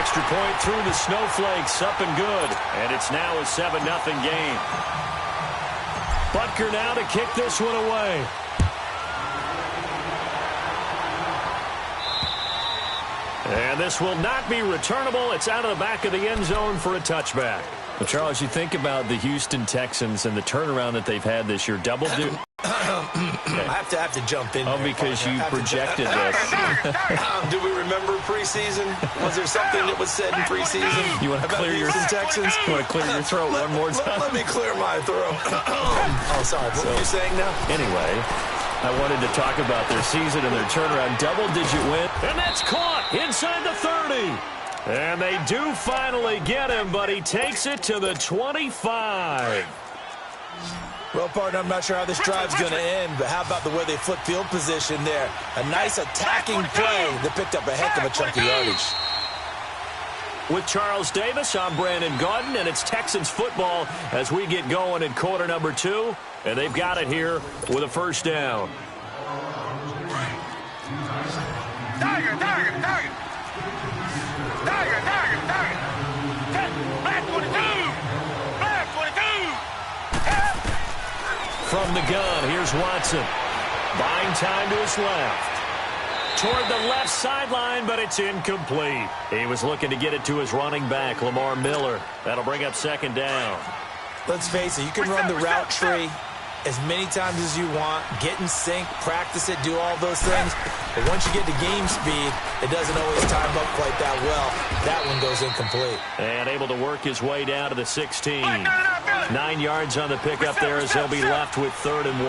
Extra point through the snowflakes, up and good. And it's now a 7-0 game. Butker now to kick this one away. And this will not be returnable. It's out of the back of the end zone for a touchback. Well, Charles, you think about the Houston Texans and the turnaround that they've had this year. Double do. I have to jump in. Oh, there, because you projected this. Do we remember preseason? Was there something that was said in preseason? You want to clear your Texans? You want to clear your throat one more time? Let me clear my throat. Oh, sorry. What were you saying now? Anyway, I wanted to talk about their season and their turnaround. Double-digit win. And that's caught inside the 30. And they do finally get him, but he takes it to the 25. Well, partner, I'm not sure how this drive's going to end, but how about the way they flip field position there? A nice attacking play that picked up a heck of a chunk of yardage. With Charles Davis, I'm Brandon Gaudin, and it's Texans football as we get going in quarter number 2. And they've got it here with a first down. Tiger. Black 22. Black 22. From the gun, here's Watson. Buying time to his left. Toward the left sideline, but it's incomplete. He was looking to get it to his running back, Lamar Miller. That'll bring up second down. Let's face it, you can run the route tree as many times as you want, get in sync, practice it, do all those things. But once you get to game speed, it doesn't always time up quite that well. That one goes incomplete. And able to work his way down to the 16. 9 yards on the pickup there as they'll be left with 3rd and 1.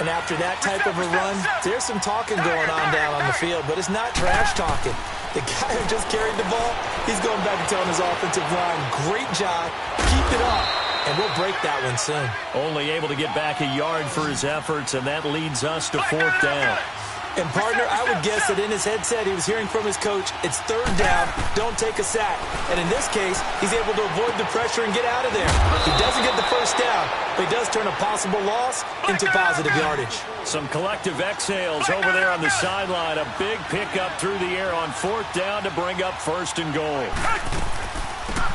And after that type of a run, there's some talking going on down on the field, but it's not trash talking. The guy who just carried the ball, he's going back and telling his offensive line, great job, keep it up, and we'll break that one soon. Only able to get back a yard for his efforts, and that leads us to 4th down. And, partner, I would guess that in his headset he was hearing from his coach, it's 3rd down, don't take a sack. And in this case, he's able to avoid the pressure and get out of there. He doesn't get the first down, but he does turn a possible loss into positive yardage. Some collective exhales over there on the sideline. A big pickup through the air on 4th down to bring up 1st and goal.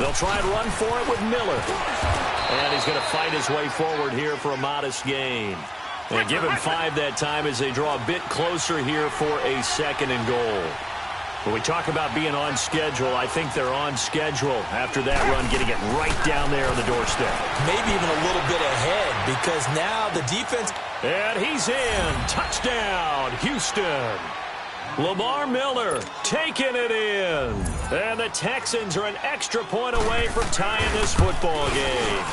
They'll try and run for it with Miller. And he's going to fight his way forward here for a modest gain. And give him 5 that time as they draw a bit closer here for a 2nd and goal. When we talk about being on schedule, I think they're on schedule after that run, getting it right down there on the doorstep. Maybe even a little bit ahead because now the defense... And he's in. Touchdown, Houston. Lamar Miller taking it in. And the Texans are an extra point away from tying this football game.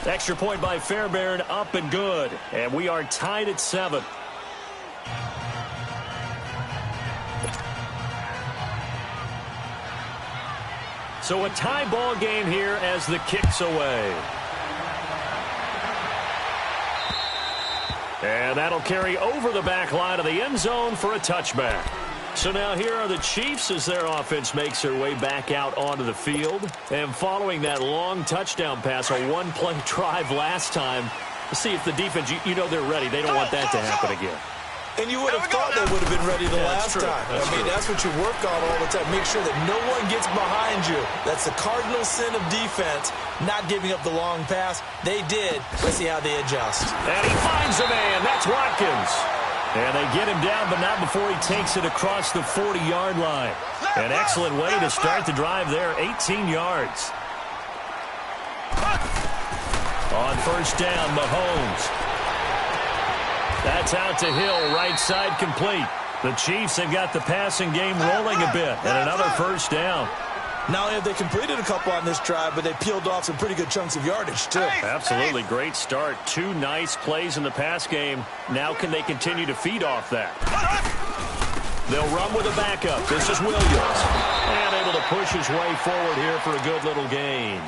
Extra point by Fairbairn, up and good. And we are tied at 7. So a tie ball game here as the kick's away. And that'll carry over the back line of the end zone for a touchback. So now here are the Chiefs as their offense makes their way back out onto the field. And following that long touchdown pass, a one-play drive last time, let's see if the defense, you know they're ready. They don't want that to happen again. And you would have thought they would have been ready the last time. That's what you work on all the time. Make sure that no one gets behind you. That's the cardinal sin of defense, not giving up the long pass. They did. Let's see how they adjust. And he finds a man. That's Watkins. And they get him down, but not before he takes it across the 40-yard line. An excellent way to start the drive there, 18 yards. On 1st down, Mahomes. That's out to Hill, right side complete. The Chiefs have got the passing game rolling a bit, and another 1st down. Not only have they completed a couple on this drive, but they peeled off some pretty good chunks of yardage, too. Absolutely. Great start. 2 nice plays in the pass game. Now can they continue to feed off that? They'll run with a backup. This is Williams. And able to push his way forward here for a good little gain.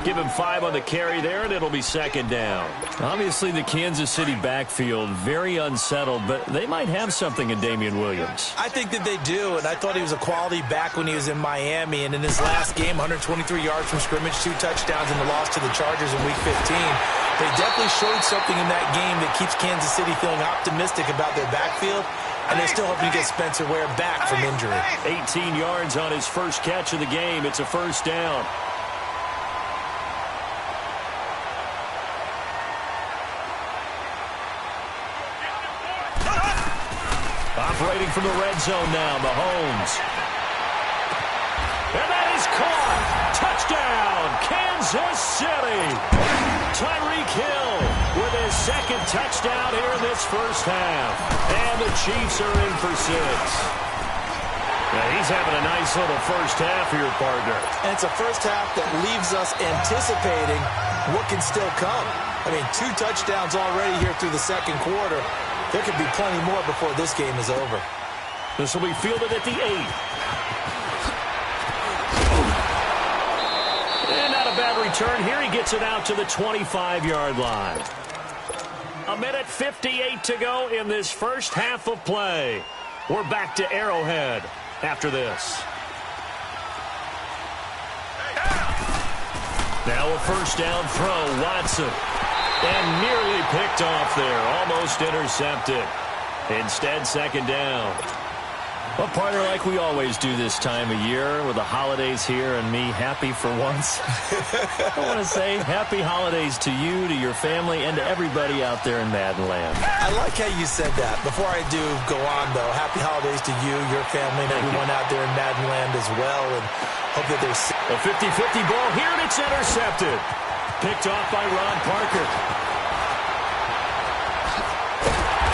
Give him 5 on the carry there, and it'll be 2nd down. Obviously, the Kansas City backfield, very unsettled, but they might have something in Damian Williams. I think that they do, and I thought he was a quality back when he was in Miami. And in his last game, 123 yards from scrimmage, 2 touchdowns in the loss to the Chargers in Week 15. They definitely showed something in that game that keeps Kansas City feeling optimistic about their backfield, and they're still hoping to get Spencer Ware back from injury. 18 yards on his first catch of the game. It's a first down. Operating from the red zone now, Mahomes. And that is caught. Touchdown, Kansas City. Tyreek Hill with his second touchdown here in this first half. And the Chiefs are in for 6. Yeah, he's having a nice little first half here, partner. And it's a first half that leaves us anticipating what can still come. I mean, 2 touchdowns already here through the second quarter. There could be plenty more before this game is over. This will be fielded at the 8. And not a bad return here. He gets it out to the 25-yard line. 1:58 to go in this first half of play. We're back to Arrowhead after this. Now a first down throw, Watson. And nearly picked off there, almost intercepted. Instead, second down. Well, partner, like we always do this time of year with the holidays here and me happy for once. I want to say happy holidays to you, to your family, and to everybody out there in Madden Land. I like how you said that. Before I do go on, though, happy holidays to you, your family, and everyone out there in Madden Land as well. And hope that they're... A 50-50 ball here, and it's intercepted. Picked off by Ron Parker.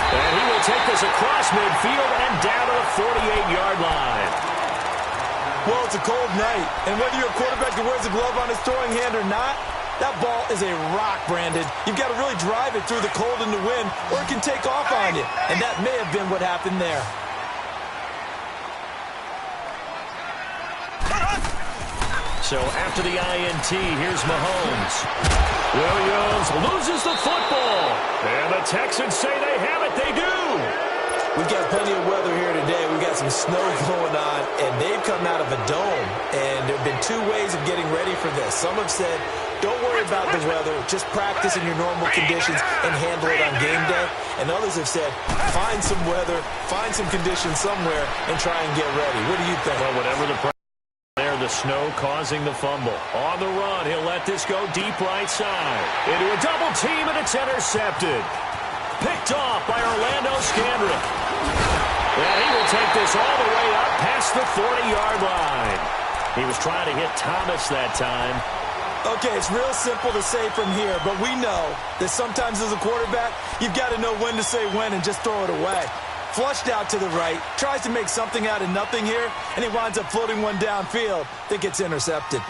And he will take this across midfield and down to the 48-yard line. Well, it's a cold night, and whether you're a quarterback that wears a glove on his throwing hand or not, that ball is a rock, Brandon. You've got to really drive it through the cold and the wind, or it can take off on you, and that may have been what happened there. So after the INT, here's Mahomes. Williams loses the football. And the Texans say they have it. They do. We've got plenty of weather here today. We've got some snow going on, and they've come out of a dome. And there have been 2 ways of getting ready for this. Some have said, don't worry about the weather. Just practice in your normal conditions and handle it on game day. And others have said, find some weather, find some conditions somewhere, and try and get ready. What do you think? Well, whatever the there, the snow causing the fumble. On the run, he'll let this go deep right side. Into a double team, and it's intercepted. Picked off by Orlando Scandrick. And he will take this all the way up past the 40-yard line. He was trying to hit Thomas that time. Okay, it's real simple to say from here, but we know that sometimes as a quarterback, you've got to know when to say when and just throw it away. Flushed out to the right, tries to make something out of nothing here, and he winds up floating one downfield that gets intercepted.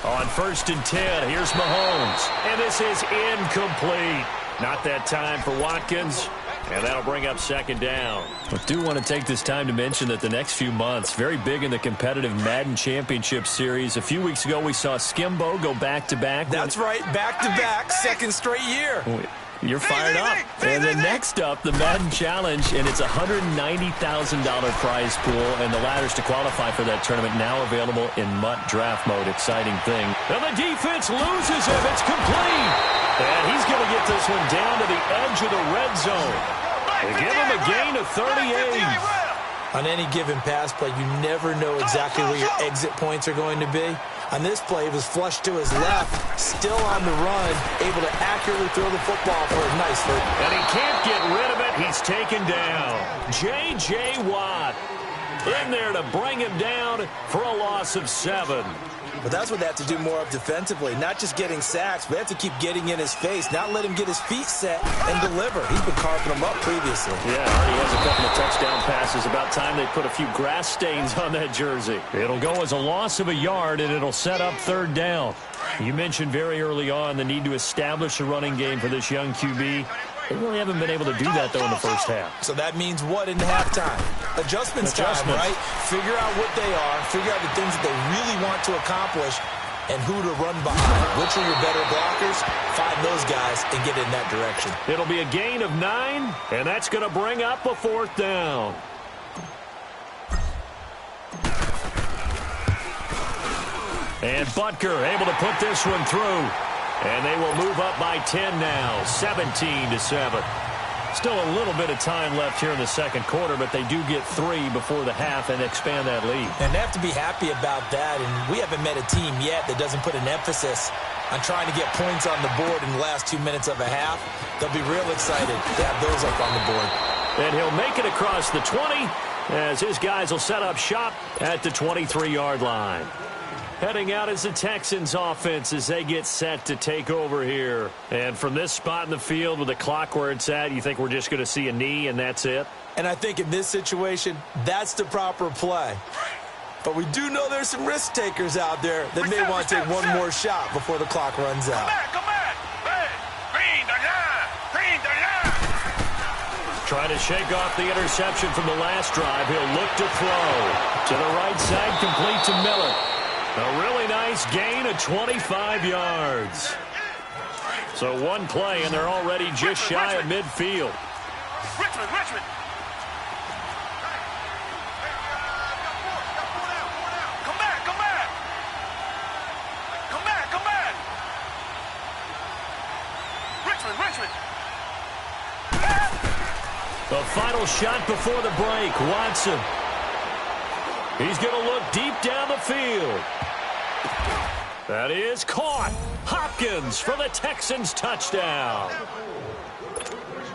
On 1st and 10, here's Mahomes. And this is incomplete. Not that time for Watkins. And that'll bring up second down. I do want to take this time to mention that the next few months, very big in the competitive Madden Championship Series. A few weeks ago, we saw Skimbo go back-to-back. That's right, back-to-back, second straight year. You're fired up. And then next up, the Madden Challenge, and it's a $190,000 prize pool, and the ladders to qualify for that tournament now available in MUT draft mode. Exciting thing. And the defense loses him. It's complete. And he's going to get this one down to the edge of the red zone. They give him a gain of 38. On any given pass play, you never know exactly where your exit points are going to be. On this play, it was flushed to his left, still on the run, able to accurately throw the football for a nice first. And he can't get rid of it. He's taken down. J.J. Watt in there to bring him down for a loss of 7. But that's what they have to do more of defensively, not just getting sacks, but they have to keep getting in his face, not let him get his feet set and deliver. He's been carving them up previously. Yeah, already has a couple of touchdown passes. About time they put a few grass stains on that jersey. It'll go as a loss of a yard, and it'll set up third down. You mentioned very early on the need to establish a running game for this young QB. They really haven't been able to do that, though, in the first half. So that means what in halftime? Adjustments time, right? Figure out what they are, figure out the things that they really want to accomplish, and who to run behind. Which are your better blockers? Find those guys and get in that direction. It'll be a gain of 9, and that's going to bring up a fourth down. And Butker able to put this one through. And they will move up by 10 now, 17-7. Still a little bit of time left here in the second quarter, but they do get 3 before the half and expand that lead. And they have to be happy about that, and we haven't met a team yet that doesn't put an emphasis on trying to get points on the board in the last 2 minutes of a half. They'll be real excited to have those up on the board. And he'll make it across the 20 as his guys will set up shop at the 23-yard line. Heading out is the Texans offense as they get set to take over here. And from this spot in the field with the clock where it's at, you think we're just going to see a knee and that's it? And I think in this situation, that's the proper play. But we do know there's some risk takers out there that may want to take one more shot before the clock runs out. Come back. Hey, green the line. Trying to shake off the interception from the last drive. He'll look to throw. To the right side, complete to Miller. A really nice gain of 25 yards. So one play, and they're already just shy of midfield. Richmond. Come back. Richmond. The final shot before the break. Watson. He's going to look deep down the field. That is caught. Hopkins for the Texans touchdown.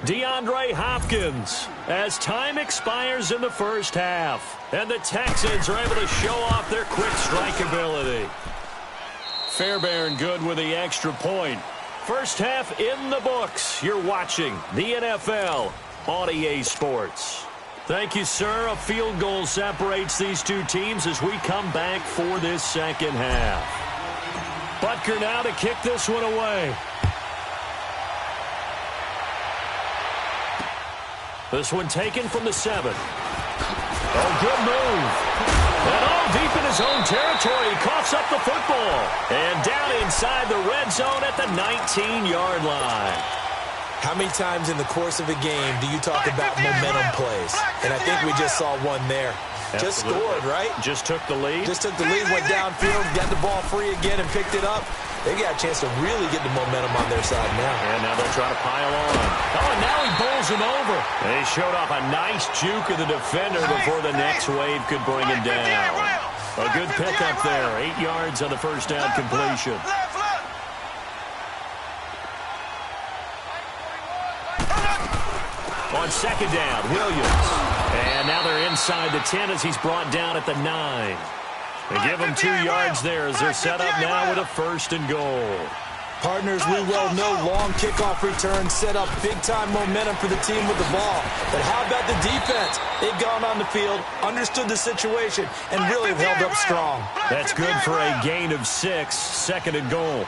DeAndre Hopkins as time expires in the first half. And the Texans are able to show off their quick strike ability. Fairbairn good with the extra point. First half in the books. You're watching the NFL on EA Sports. Thank you, sir. A field goal separates these two teams as we come back for this second half. Butker now to kick this one away. This one taken from the 7. Oh, good move. And all deep in his own territory. He coughs up the football. And down inside the red zone at the 19-yard line. How many times in the course of a game do you talk about momentum plays? And I think we just saw one there. Just scored, right? Just took the lead. Went downfield, got the ball free again and picked it up. They got a chance to really get the momentum on their side now. And now they'll try to pile on. Oh, and now he bowls him over. And he showed off a nice juke of the defender before the next wave could bring him down. A good pickup there. 8 yards on the first down completion. On second down, Williams. And now they're inside the 10 as he's brought down at the 9. They give him 2 yards there as they're set up now with a 1st and goal. Partners, we well know long kickoff returns set up big-time momentum for the team with the ball. But how about the defense? They've gone on the field, understood the situation, and really held up strong. That's good for a gain of 6, 2nd and goal.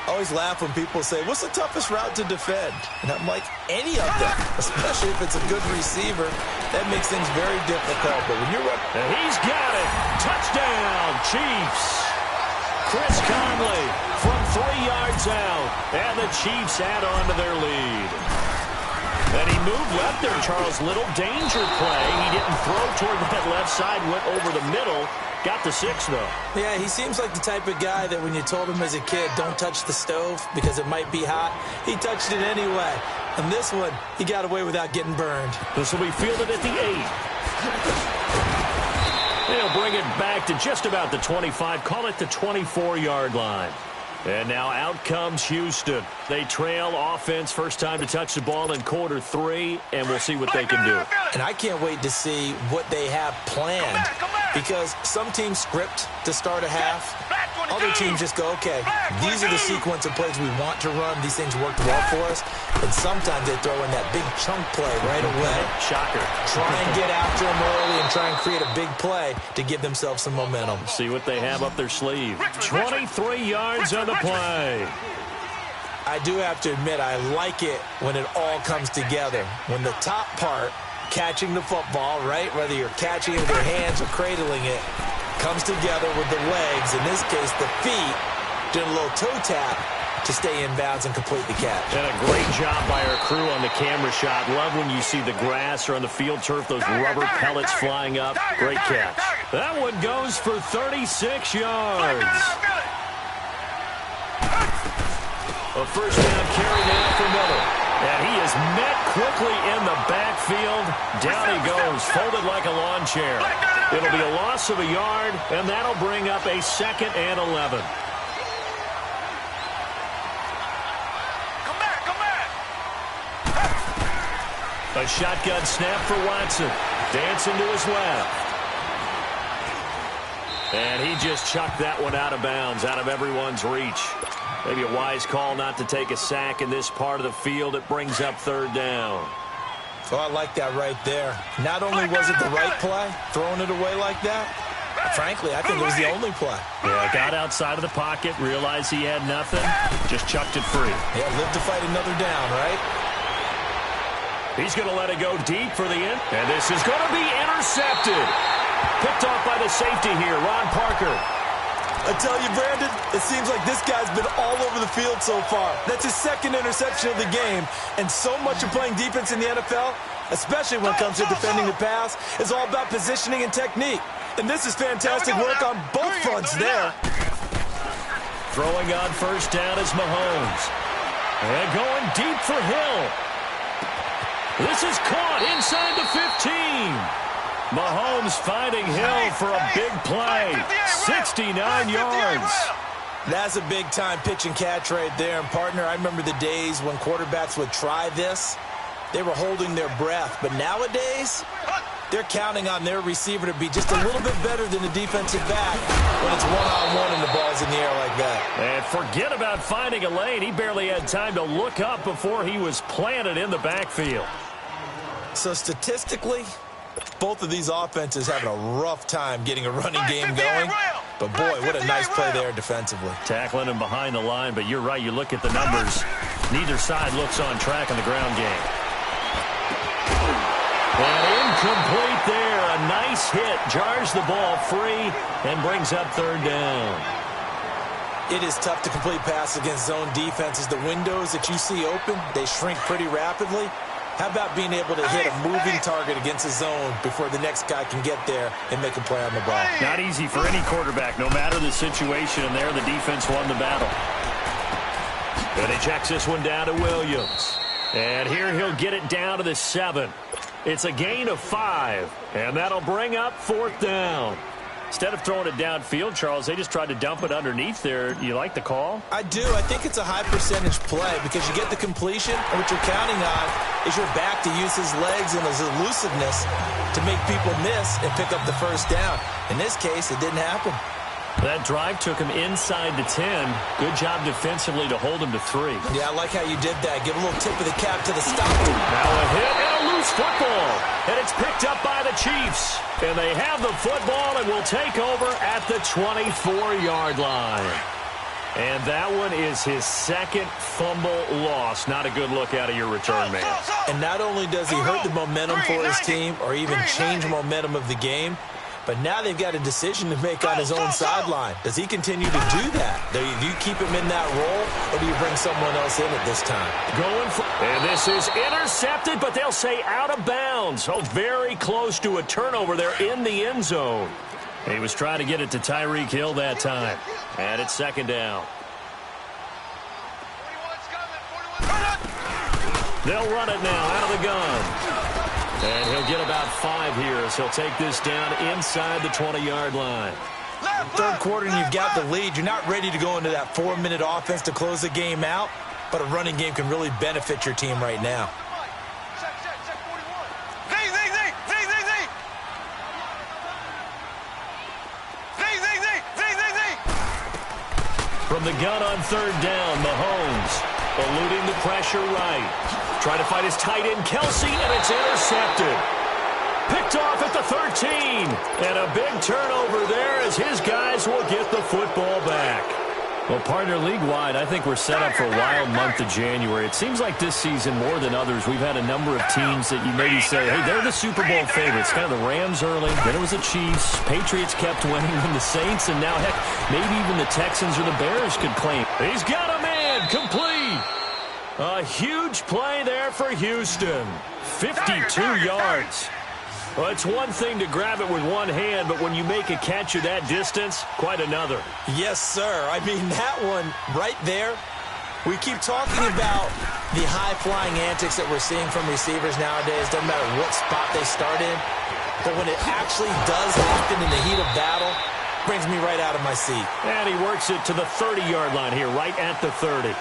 I always laugh when people say, what's the toughest route to defend? And I'm like, any of them, especially if it's a good receiver. That makes things very difficult. But when you're running... And he's got it. Touchdown, Chiefs. Chris Conley from 3 yards out. And the Chiefs add on to their lead. And he moved left there, Charles. Little danger play. He didn't throw toward that left side, went over the middle. Got the 6, though. Yeah, he seems like the type of guy that when you told him as a kid, don't touch the stove because it might be hot, he touched it anyway. And this one, he got away without getting burned. This will be fielded at the 8. They'll bring it back to just about the 25. Call it the 24-yard line. And now out comes Houston. They trail offense first time to touch the ball in quarter 3, and we'll see what they can do. And I can't wait to see what they have planned because some teams script to start a half. Other teams just go, okay, these are the sequence of plays we want to run. These things worked well for us. And sometimes they throw in that big chunk play right away. Shocker. Try and get after them early and try and create a big play to give themselves some momentum. See what they have up their sleeve. 23 yards on the play. I do have to admit, I like it when it all comes together. When the top part, catching the football, right, whether you're catching it with your hands or cradling it, comes together with the legs, in this case the feet, doing a little toe tap, to stay in bounds and complete the catch. And a great job by our crew on the camera shot. Love when you see the grass or on the field turf, those rubber pellets flying up. Great catch. That one goes for 36 yards. A first down carry now for Miller. And he is met quickly in the backfield. Down he goes, folded like a lawn chair. It'll be a loss of a yard, and that'll bring up a 2nd and 11. Come back. A shotgun snap for Watson. Dancing to his left. And he just chucked that one out of bounds, out of everyone's reach. Maybe a wise call not to take a sack in this part of the field. It brings up 3rd down. Oh, I like that right there. Not only was it the right play, throwing it away like that, frankly, I think it was the only play. Yeah, got outside of the pocket, realized he had nothing, just chucked it free. Yeah, live to fight another down, right? He's going to let it go deep for the end. And this is going to be intercepted. Picked off by the safety here, Ron Parker. I tell you, Brandon, it seems like this guy's been all over the field so far. That's his 2nd interception of the game. And so much of playing defense in the NFL, especially when it comes to defending the pass, is all about positioning and technique. And this is fantastic work on both fronts there. Throwing on first down is Mahomes. And going deep for Hill. This is caught inside the 15. Mahomes finding Hill for a big play. 69 yards. That's a big-time pitch and catch right there. And, partner, I remember the days when quarterbacks would try this. They were holding their breath. But nowadays, they're counting on their receiver to be just a little bit better than the defensive back when it's one-on-one and the ball's in the air like that. And forget about finding a lane. He barely had time to look up before he was planted in the backfield. So, statistically, both of these offenses having a rough time getting a running game going. But, boy, what a nice play there defensively. Tackling him behind the line, but you're right. You look at the numbers. Neither side looks on track in the ground game. And incomplete there. A nice hit. Jars the ball free and brings up 3rd down. It is tough to complete passes against zone defenses. The windows that you see open, they shrink pretty rapidly. How about being able to hit a moving target against a zone before the next guy can get there and make a play on the ball? Not easy for any quarterback, no matter the situation. And there, the defense won the battle. And he checks this one down to Williams. And here he'll get it down to the 7. It's a gain of 5. And that'll bring up 4th down. Instead of throwing it downfield, Charles, they just tried to dump it underneath there. You like the call? I do. I think it's a high-percentage play because you get the completion, and what you're counting on is your back to use his legs and his elusiveness to make people miss and pick up the first down. In this case, it didn't happen. That drive took him inside the 10. Good job defensively to hold him to 3. Yeah, I like how you did that. Give a little tip of the cap to the stopper. Now a hit and a loose football. And it's picked up by the Chiefs. And they have the football and will take over at the 24-yard line. And that one is his 2nd fumble loss. Not a good look out of your return man. And not only does he hurt the momentum for his team or even change momentum of the game, but now they've got a decision to make on his own sideline. Does he continue to do that? Do you keep him in that role, or do you bring someone else in at this time? Going for, and this is intercepted, but they'll say out of bounds. So very close to a turnover there in the end zone. He was trying to get it to Tyreek Hill that time. And it's 2nd down. They'll run it now out of the gun. And he'll get about 5 here as he'll take this down inside the 20-yard line. 3rd quarter and you've got the lead. You're not ready to go into that 4-minute offense to close the game out, but a running game can really benefit your team right now. From the gun on 3rd down, Mahomes eluding the pressure right. Trying to fight his tight end, Kelsey, and it's intercepted. Picked off at the 13. And a big turnover there as his guys will get the football back. Well, partner, league-wide, I think we're set up for a wild month of January. It seems like this season, more than others, we've had a number of teams that you maybe say, hey, they're the Super Bowl favorites. Kind of the Rams early, then it was the Chiefs. Patriots kept winning, and the Saints, and now, heck, maybe even the Texans or the Bears could claim. He's got a man and complete. A huge play there for Houston. 52 yards. Well, it's one thing to grab it with one hand, but when you make a catch of that distance, quite another. Yes, sir. I mean, that one right there, we keep talking about the high-flying antics that we're seeing from receivers nowadays. Doesn't matter what spot they start in. But when it actually does happen in the heat of battle, it brings me right out of my seat. And he works it to the 30-yard line here, right at the 30.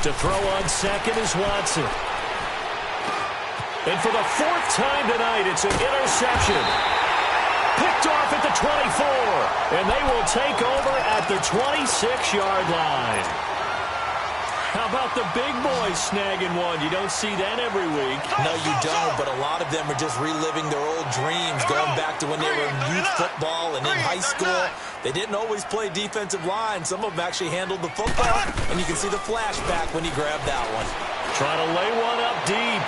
To throw on second is Watson. And for the fourth time tonight, it's an interception. Picked off at the 24. And they will take over at the 26-yard line. How about the big boys snagging one? You don't see that every week. No, you don't, but a lot of them are just reliving their old dreams, going back to when they were in youth football and in high school. They didn't always play defensive line. Some of them actually handled the football, and you can see the flashback when he grabbed that one. Trying to lay one up deep.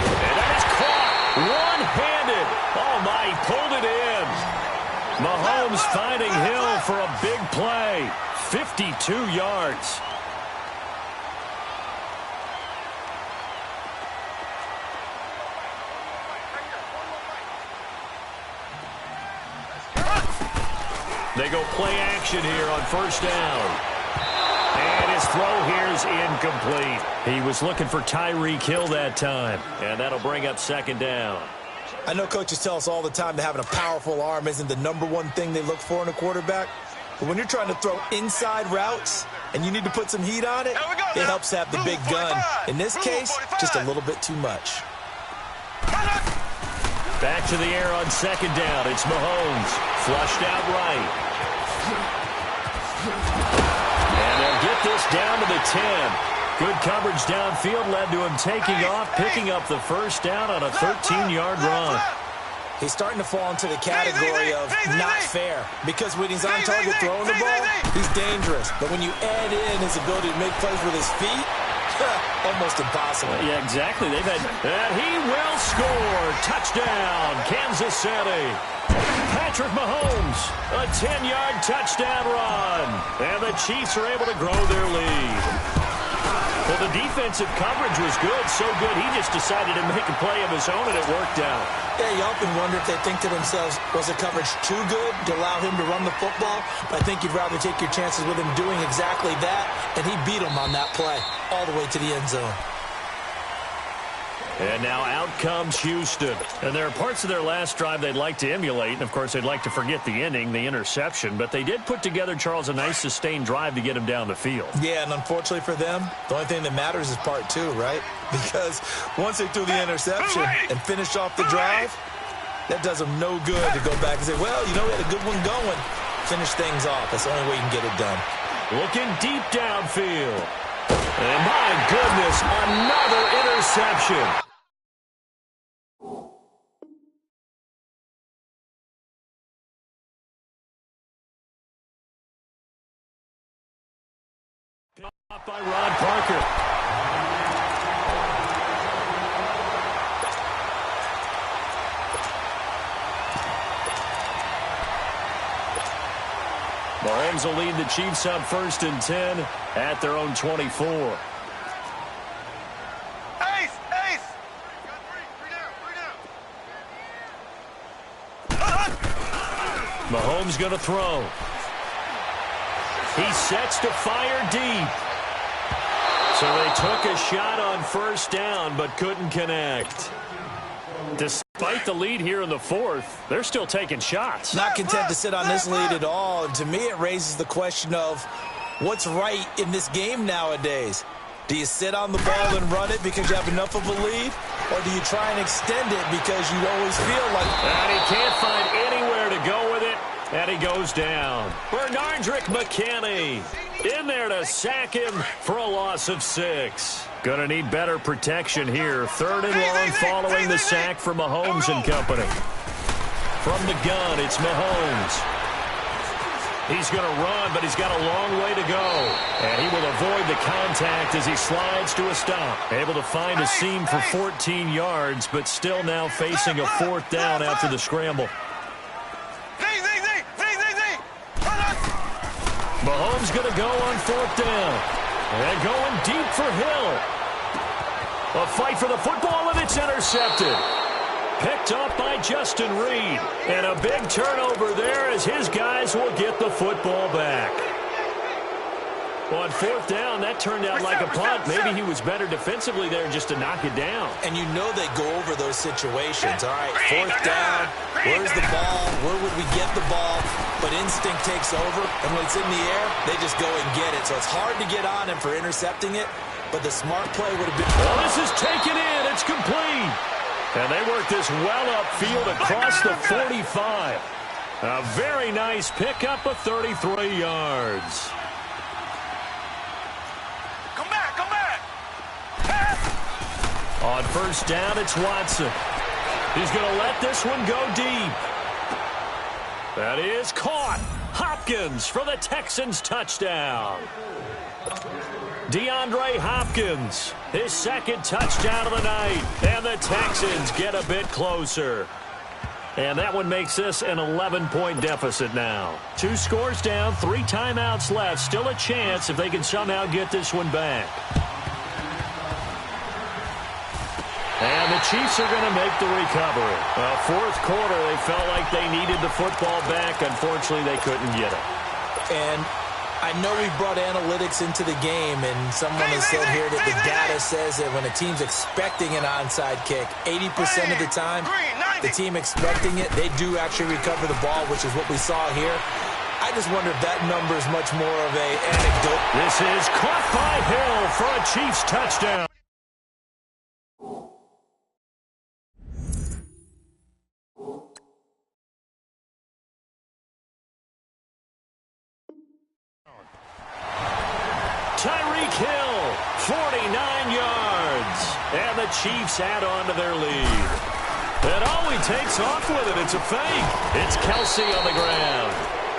And that is caught one-handed. Oh, my, he pulled it in. Mahomes finding Hill for a big play. 52 yards. They go play action here on first down. And his throw here is incomplete. He was looking for Tyreek Hill that time. And that'll bring up second down. I know coaches tell us all the time that having a powerful arm isn't the number one thing they look for in a quarterback. But when you're trying to throw inside routes and you need to put some heat on it, it helps have the big gun. In this case, just a little bit too much. Back to the air on second down. It's Mahomes. Flushed out right. And they'll get this down to the 10. Good coverage downfield led to him taking off, picking up the first down on a 13-yard run. He's starting to fall into the category of not fair, because when he's on target throwing the ball, he's dangerous. But when you add in his ability to make plays with his feet, almost impossible. Yeah, exactly. They've had, and he will score. Touchdown, Kansas City. Patrick Mahomes, a 10-yard touchdown run. And the Chiefs are able to grow their lead. Well, the defensive coverage was good, so good he just decided to make a play of his own, and it worked out. Yeah, you often wonder if they think to themselves, was the coverage too good to allow him to run the football? But I think you'd rather take your chances with him doing exactly that, and he beat him on that play all the way to the end zone. And now out comes Houston. And there are parts of their last drive they'd like to emulate. And, of course, they'd like to forget the ending, the interception. But they did put together, Charles, a nice sustained drive to get him down the field. Yeah, and unfortunately for them, the only thing that matters is part two, right? Because once they threw the interception and finished off the drive, that does them no good to go back and say, well, you know, we had a good one going. Finish things off. That's the only way you can get it done. Looking deep downfield. And, my goodness, another interception. Up by Ron Parker. Mahomes will lead the Chiefs up 1st and 10 at their own 24. Ace! Three down. Mahomes going to throw. He sets to fire deep. So they took a shot on first down but couldn't connect. Despite the lead here in the fourth, they're still taking shots. Not content to sit on this lead at all. And to me, it raises the question of what's right in this game nowadays. Do you sit on the ball and run it because you have enough of a lead? Or do you try and extend it because you always feel like... And he can't find anywhere to go with it. And he goes down. Bernardrick McKinney in there to sack him for a loss of 6. Gonna need better protection here. 3rd and long following the sack from Mahomes and company. From the gun, it's Mahomes. He's going to run, but he's got a long way to go. And he will avoid the contact as he slides to a stop. Able to find a seam for 14 yards, but still now facing a fourth down after the scramble. Mahomes going to go on fourth down. And going deep for Hill. A fight for the football, and it's intercepted. Picked up by Justin Reed. And a big turnover there as his guys will get the football back. On fourth down, that turned out like a punt. Maybe he was better defensively there just to knock it down. And you know they go over those situations. All right, fourth down, where's the ball? Where would we get the ball? But instinct takes over, and when it's in the air, they just go and get it. So it's hard to get on him for intercepting it, but the smart play would have been... Well, this is taken in. It's complete. And they work this well upfield across the 45. A very nice pickup of 33 yards. Come back. On first down, it's Watson. He's going to let this one go deep. That is caught. Hopkins for the Texans touchdown. DeAndre Hopkins, his second touchdown of the night. And the Texans get a bit closer. And that one makes this an 11-point deficit now. 2 scores down, 3 timeouts left. Still a chance if they can somehow get this one back. And the Chiefs are going to make the recovery. Well, fourth quarter, they felt like they needed the football back. Unfortunately, they couldn't get it. And I know we brought analytics into the game, and someone has said here that the data says that when a team's expecting an onside kick, 80% of the time, the team expecting it, they do actually recover the ball, which is what we saw here. I just wonder if that number is much more of an anecdote. This is caught by Hill for a Chiefs touchdown. Tyreek Hill, 49 yards. And the Chiefs add on to their lead. And all he takes off with it, it's a fake. It's Kelsey on the ground.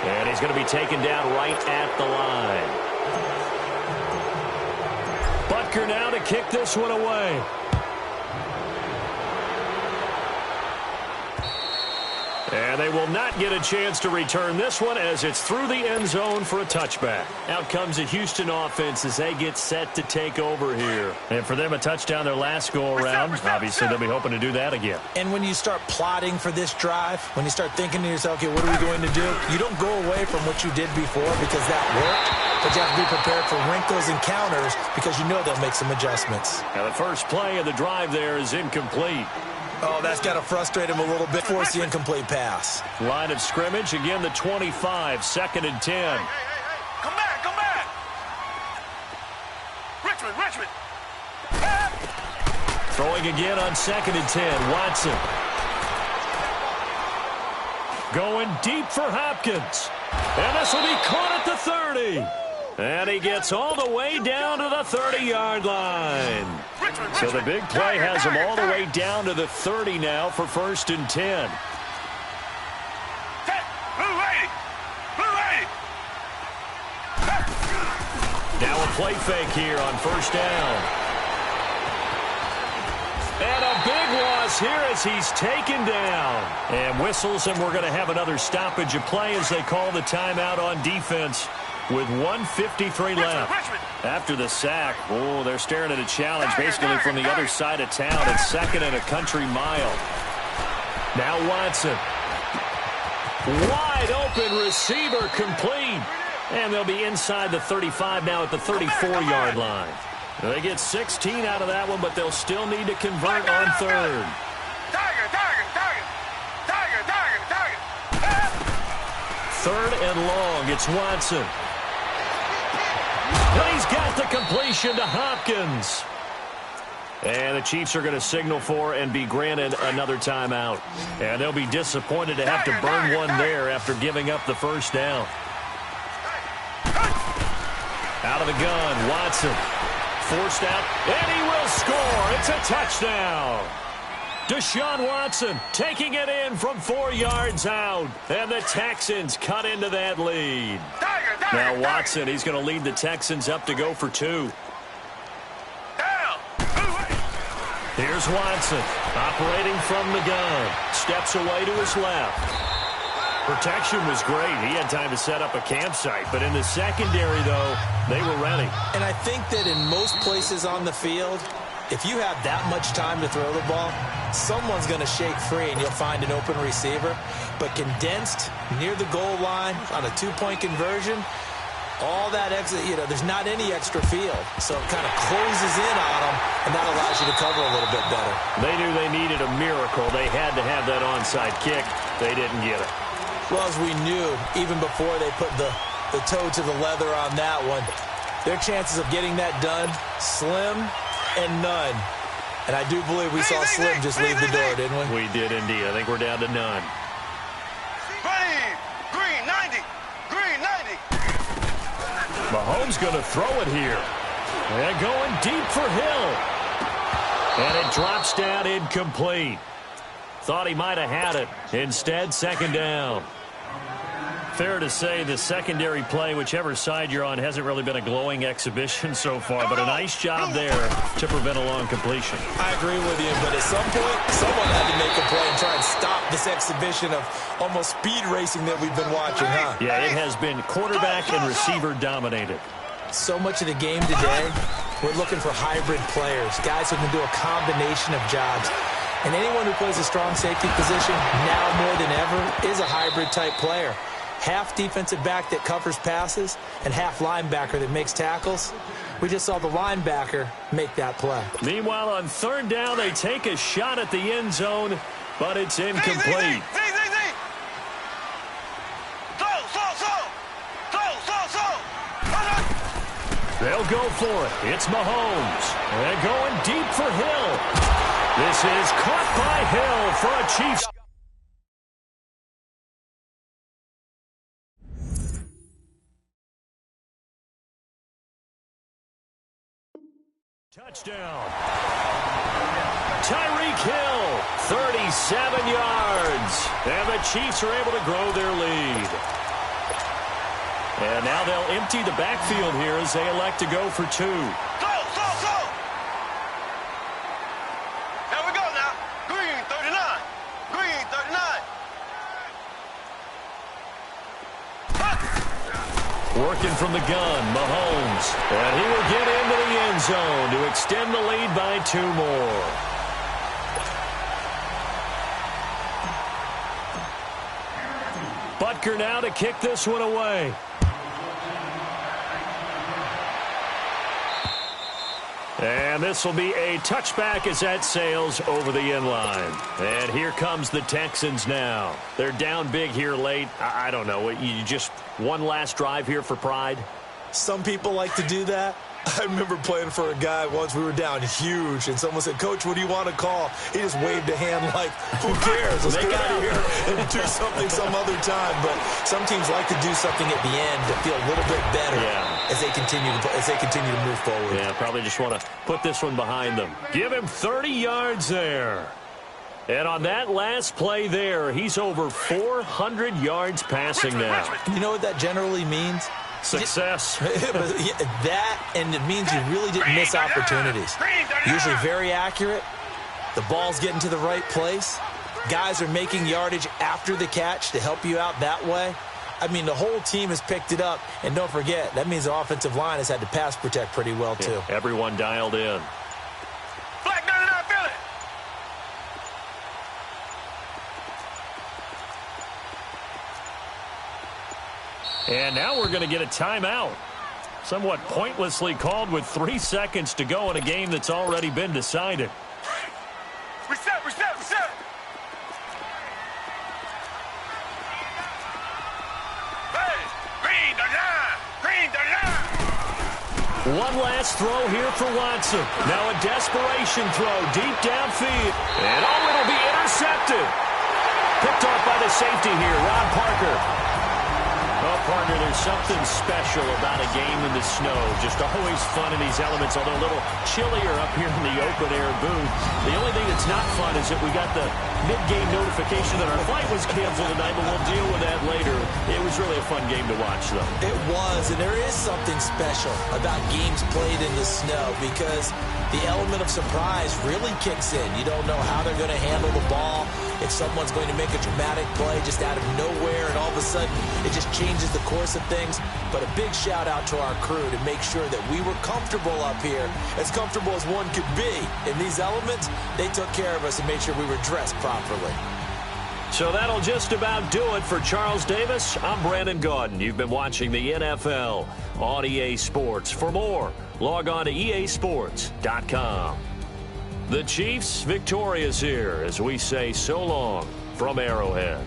And he's going to be taken down right at the line. Butker now to kick this one away. And they will not get a chance to return this one as it's through the end zone for a touchback. Out comes the Houston offense as they get set to take over here. And for them, a touchdown their last go-around. Obviously, they'll be hoping to do that again. And when you start plotting for this drive, when you start thinking to yourself, okay, what are we going to do? You don't go away from what you did before because that worked. But you have to be prepared for wrinkles and counters because you know they'll make some adjustments. Now, the first play of the drive there is incomplete. Oh, that's got to frustrate him a little bit. Force the incomplete pass. Line of scrimmage, again the 25, 2nd and 10. Come back. Richmond. Throwing again on 2nd and 10, Watson. Going deep for Hopkins. And this will be caught at the 30. And he gets all the way down to the 30-yard line. So the big play has him all the way down to the 30 now for 1st and 10. Now a play fake here on 1st down. And a big loss here as he's taken down. And whistles, and we're going to have another stoppage of play as they call the timeout on defense with 1:53 left. After the sack, oh, they're staring at a challenge basically from the other side of town. It's 2nd and a country mile. Now Watson. Wide open receiver complete. And they'll be inside the 35 now at the 34-yard line. They get 16 out of that one, but they'll still need to convert on 3rd. Third and long, it's Watson. And he's got the completion to Hopkins. And the Chiefs are going to signal for and be granted another timeout. And they'll be disappointed to have to burn one there after giving up the 1st down. Out of the gun, Watson. Forced out, and he will score. It's a touchdown. Deshaun Watson taking it in from 4 yards out. And the Texans cut into that lead. Now Watson, he's going to lead the Texans up to go for 2. Here's Watson, operating from the gun. Steps away to his left. Protection was great. He had time to set up a campsite. But in the secondary, though, they were ready. And I think that in most places on the field, if you have that much time to throw the ball, someone's going to shake free and you'll find an open receiver. But condensed near the goal line on a 2-point conversion, all that exit, there's not any extra field. So it kind of closes in on them, and that allows you to cover a little bit better. They knew they needed a miracle. They had to have that onside kick. They didn't get it. Well, as we knew, even before they put the toe to the leather on that one, their chances of getting that done, slim and none. And I do believe we saw Slim just leave the door, didn't we? We did indeed. I think we're down to none. Green 90. Green 90. Mahomes going to throw it here. And going deep for Hill. And it drops down incomplete. Thought he might have had it. Instead, second down. Fair to say the secondary play, whichever side you're on, hasn't really been a glowing exhibition so far, but a nice job there to prevent a long completion. I agree with you, but at some point, someone had to make a play and try and stop this exhibition of almost speed racing that we've been watching, huh? Yeah, it has been quarterback and receiver dominated. So much of the game today, we're looking for hybrid players, guys who can do a combination of jobs. And anyone who plays a strong safety position, now more than ever, is a hybrid-type player. Half defensive back that covers passes and half linebacker that makes tackles. We just saw the linebacker make that play. Meanwhile, on third down, they take a shot at the end zone, but it's incomplete. They'll go for it. It's Mahomes. And going deep for Hill. This is caught by Hill for a Chiefs. Touchdown. Tyreek Hill, 37 yards. And the Chiefs are able to grow their lead. And now they'll empty the backfield here as they elect to go for 2. Go! There we go now. Green 39. Green 39. Working from the gun, Mahomes. And he will get into the end zone to extend the lead by 2 more. Butker now to kick this one away. And this will be a touchback as that sails over the end line. And here comes the Texans now. They're down big here late. I don't know. You just one last drive here for pride? Some people like to do that. I remember playing for a guy once. We were down huge, and someone said, "Coach, what do you want to call?" He just waved a hand like, who cares? Let's get out of here and do something some other time. But some teams like to do something at the end to feel a little bit better as they continue to move forward. Yeah, probably just want to put this one behind them. Give him 30 yards there. And on that last play there, he's over 400 yards passing now. You know what that generally means? Success. That, and it means you really didn't miss opportunities. Usually very accurate. The ball's getting to the right place. Guys are making yardage after the catch to help you out that way. I mean, the whole team has picked it up. And don't forget, that means the offensive line has had to pass protect pretty well, too. Yeah, everyone dialed in. Black 99 Philly. And now we're going to get a timeout. Somewhat pointlessly called with 3 seconds to go in a game that's already been decided. Reset. Hey, green the line. One last throw here for Watson. Now a desperation throw deep downfield. And it'll be intercepted. Picked off by the safety here, Ron Parker. Well, partner, there's something special about a game in the snow. Just always fun in these elements, although a little chillier up here in the open-air booth. The only thing that's not fun is that we got the mid-game notification that our flight was canceled tonight, but we'll deal with that later. It was really a fun game to watch, though. It was, and there is something special about games played in the snow because the element of surprise really kicks in. You don't know how they're going to handle the ball, if someone's going to make a dramatic play just out of nowhere, and all of a sudden it just changes the course of things. But a big shout out to our crew to make sure that we were comfortable up here, as comfortable as one could be. In these elements, they took care of us and made sure we were dressed properly. So that'll just about do it for Charles Davis. I'm Brandon Gaudin. You've been watching the NFL on EA Sports. For more, log on to easports.com. The Chiefs victorious here as we say so long from Arrowhead.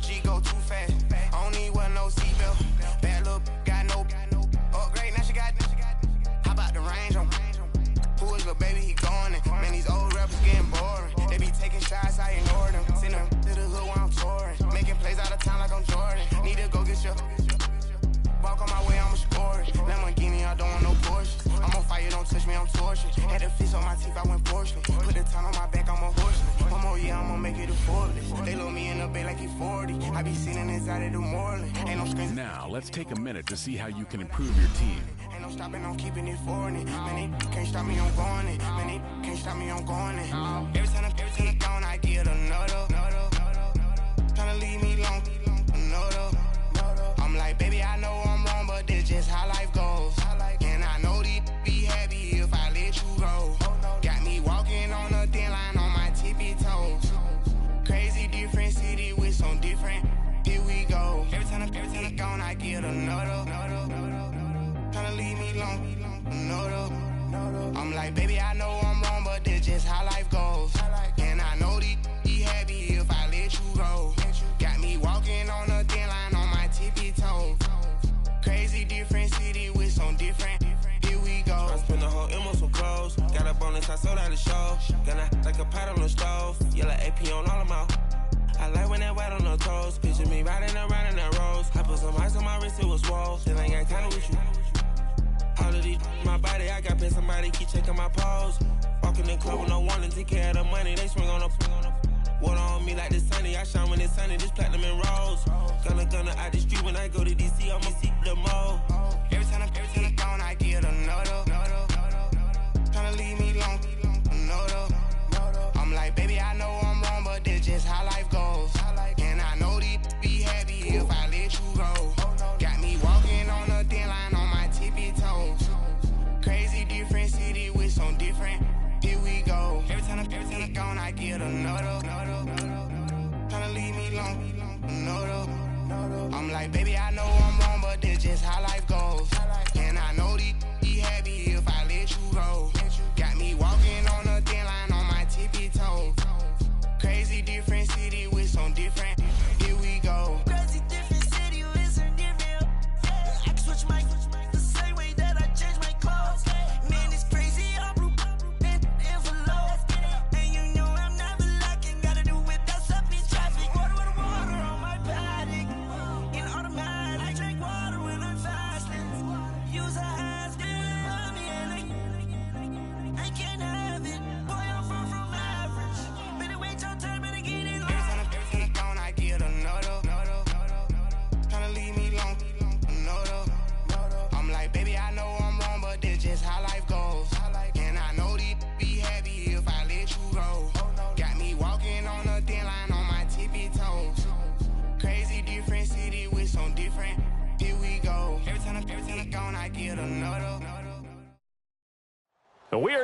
G go too fast. I don't need one no seatbelt. Bad look, got no upgrade. Now she got. How about the range on? Who is the baby? He going in. Man, these old rappers getting boring. They be taking shots, I ignore them. Send them to the hood while I'm touring. Making plays out of town like I'm Jordan. Need to go get your. Walk on my way, I'ma score it. Lamborghini, I don't want no Porsche. I'm on fire, don't touch me, I'm tortured. Had the fish on my teeth, I went porcelain. Put the ton on my back, I'm a horseman. One more year, I'ma make it affordable. They load me in the bay like he 40. I be sitting inside of the Moreland. Ain't no screens. Now, let's take a minute to see how you can improve your team. Ain't no stopping, I'm keeping it for it. Man, they can't stop me, I'm going it. Man, they can't stop me, I'm going it. Every time I'm gone, I get another. Tryna leave me long, another. I'm like, baby, I know I'm wrong, but this just how life goes. And I know they'd be happy if I let you go. Got me walking on a thin line on my tippy toes. Crazy different city with some different. Here we go. Every time I'm gone, I get another. Tryna leave me long, another. I'm like, baby, I know I'm wrong, but this just how life goes. And I know they'd be happy if I let you go. Got me walking on a thin line on my tippy toes. Crazy different city with some different. Here we go. I spent the whole M on some clothes. Got a bonus, I sold out the show. Gonna like a pot on the stove. Yellow AP on all of my. I like when that white on the toes. Picture me riding around in that rose. I put some ice on my wrist, it was swole. Still ain't got time with you. All of these, my body, I got paid somebody keep checking my pose. Walking in club with no warning, take care of the money. They swing on the. Water on me like the sunny, I shine when it's sunny, this platinum and rose. Gonna out the street when I go to DC, I'ma see the mall. Every time I'm gone, I get another. Tryna leave me long, another. I'm like, baby, I know I'm wrong, but this just how life goes. And I know they'd be happy if I let you go. Got me walking on a thin line on my tippy toes. Crazy different city with some different. Here we go. Every time I'm gone, I get another. Tryna leave me long, another. I'm like, baby, I know I'm wrong, but this just how life goes. And I know they'd be happy if I let you go. Got me walking on a thin line on my tippy toes. Crazy different city with some different. Here we go. Crazy different city with some different. I can switch my the same way that I change my clothes. Man, it's crazy. I'm blue and envelope. And you know I'm never lacking. Gotta do it, that's up in traffic. Water on my body. In automatic.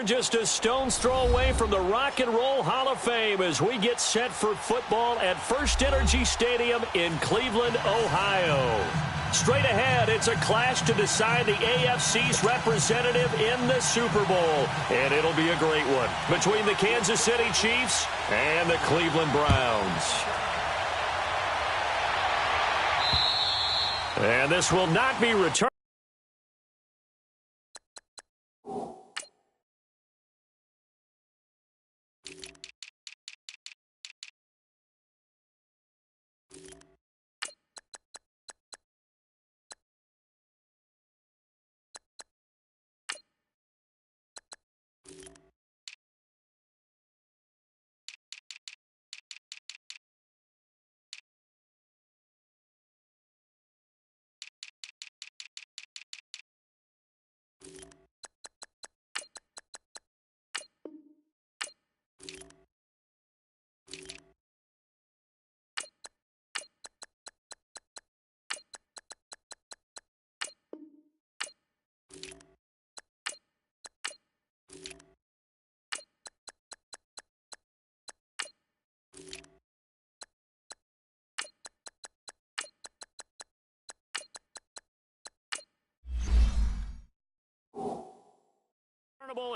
just a stone's throw away from the Rock and Roll Hall of Fame as we get set for football at First Energy Stadium in Cleveland, Ohio. Straight ahead, it's a clash to decide the AFC's representative in the Super Bowl. And it'll be a great one between the Kansas City Chiefs and the Cleveland Browns. And this will not be returned.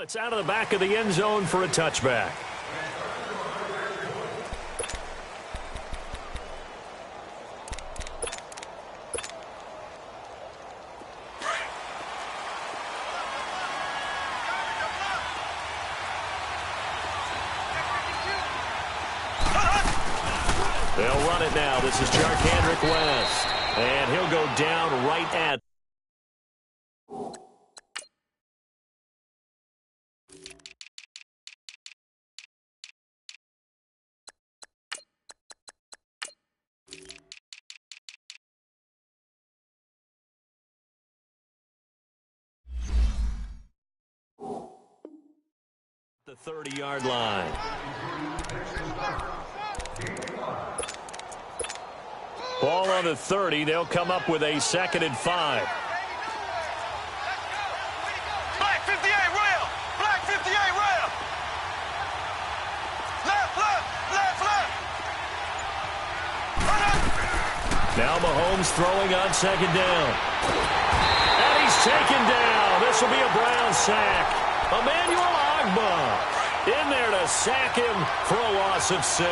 It's out of the back of the end zone for a touchback. They'll run it now. This is Jarkandrick West. And he'll go down right at the 30-yard line. Ball on the 30. They'll come up with a 2nd and 5. Black 58 rail. Black 58 rail. Left, left, left, left. Now Mahomes throwing on 2nd down. And he's taken down. This will be a Brown sack. Emmanuel Ogbah in there to sack him for a loss of 6.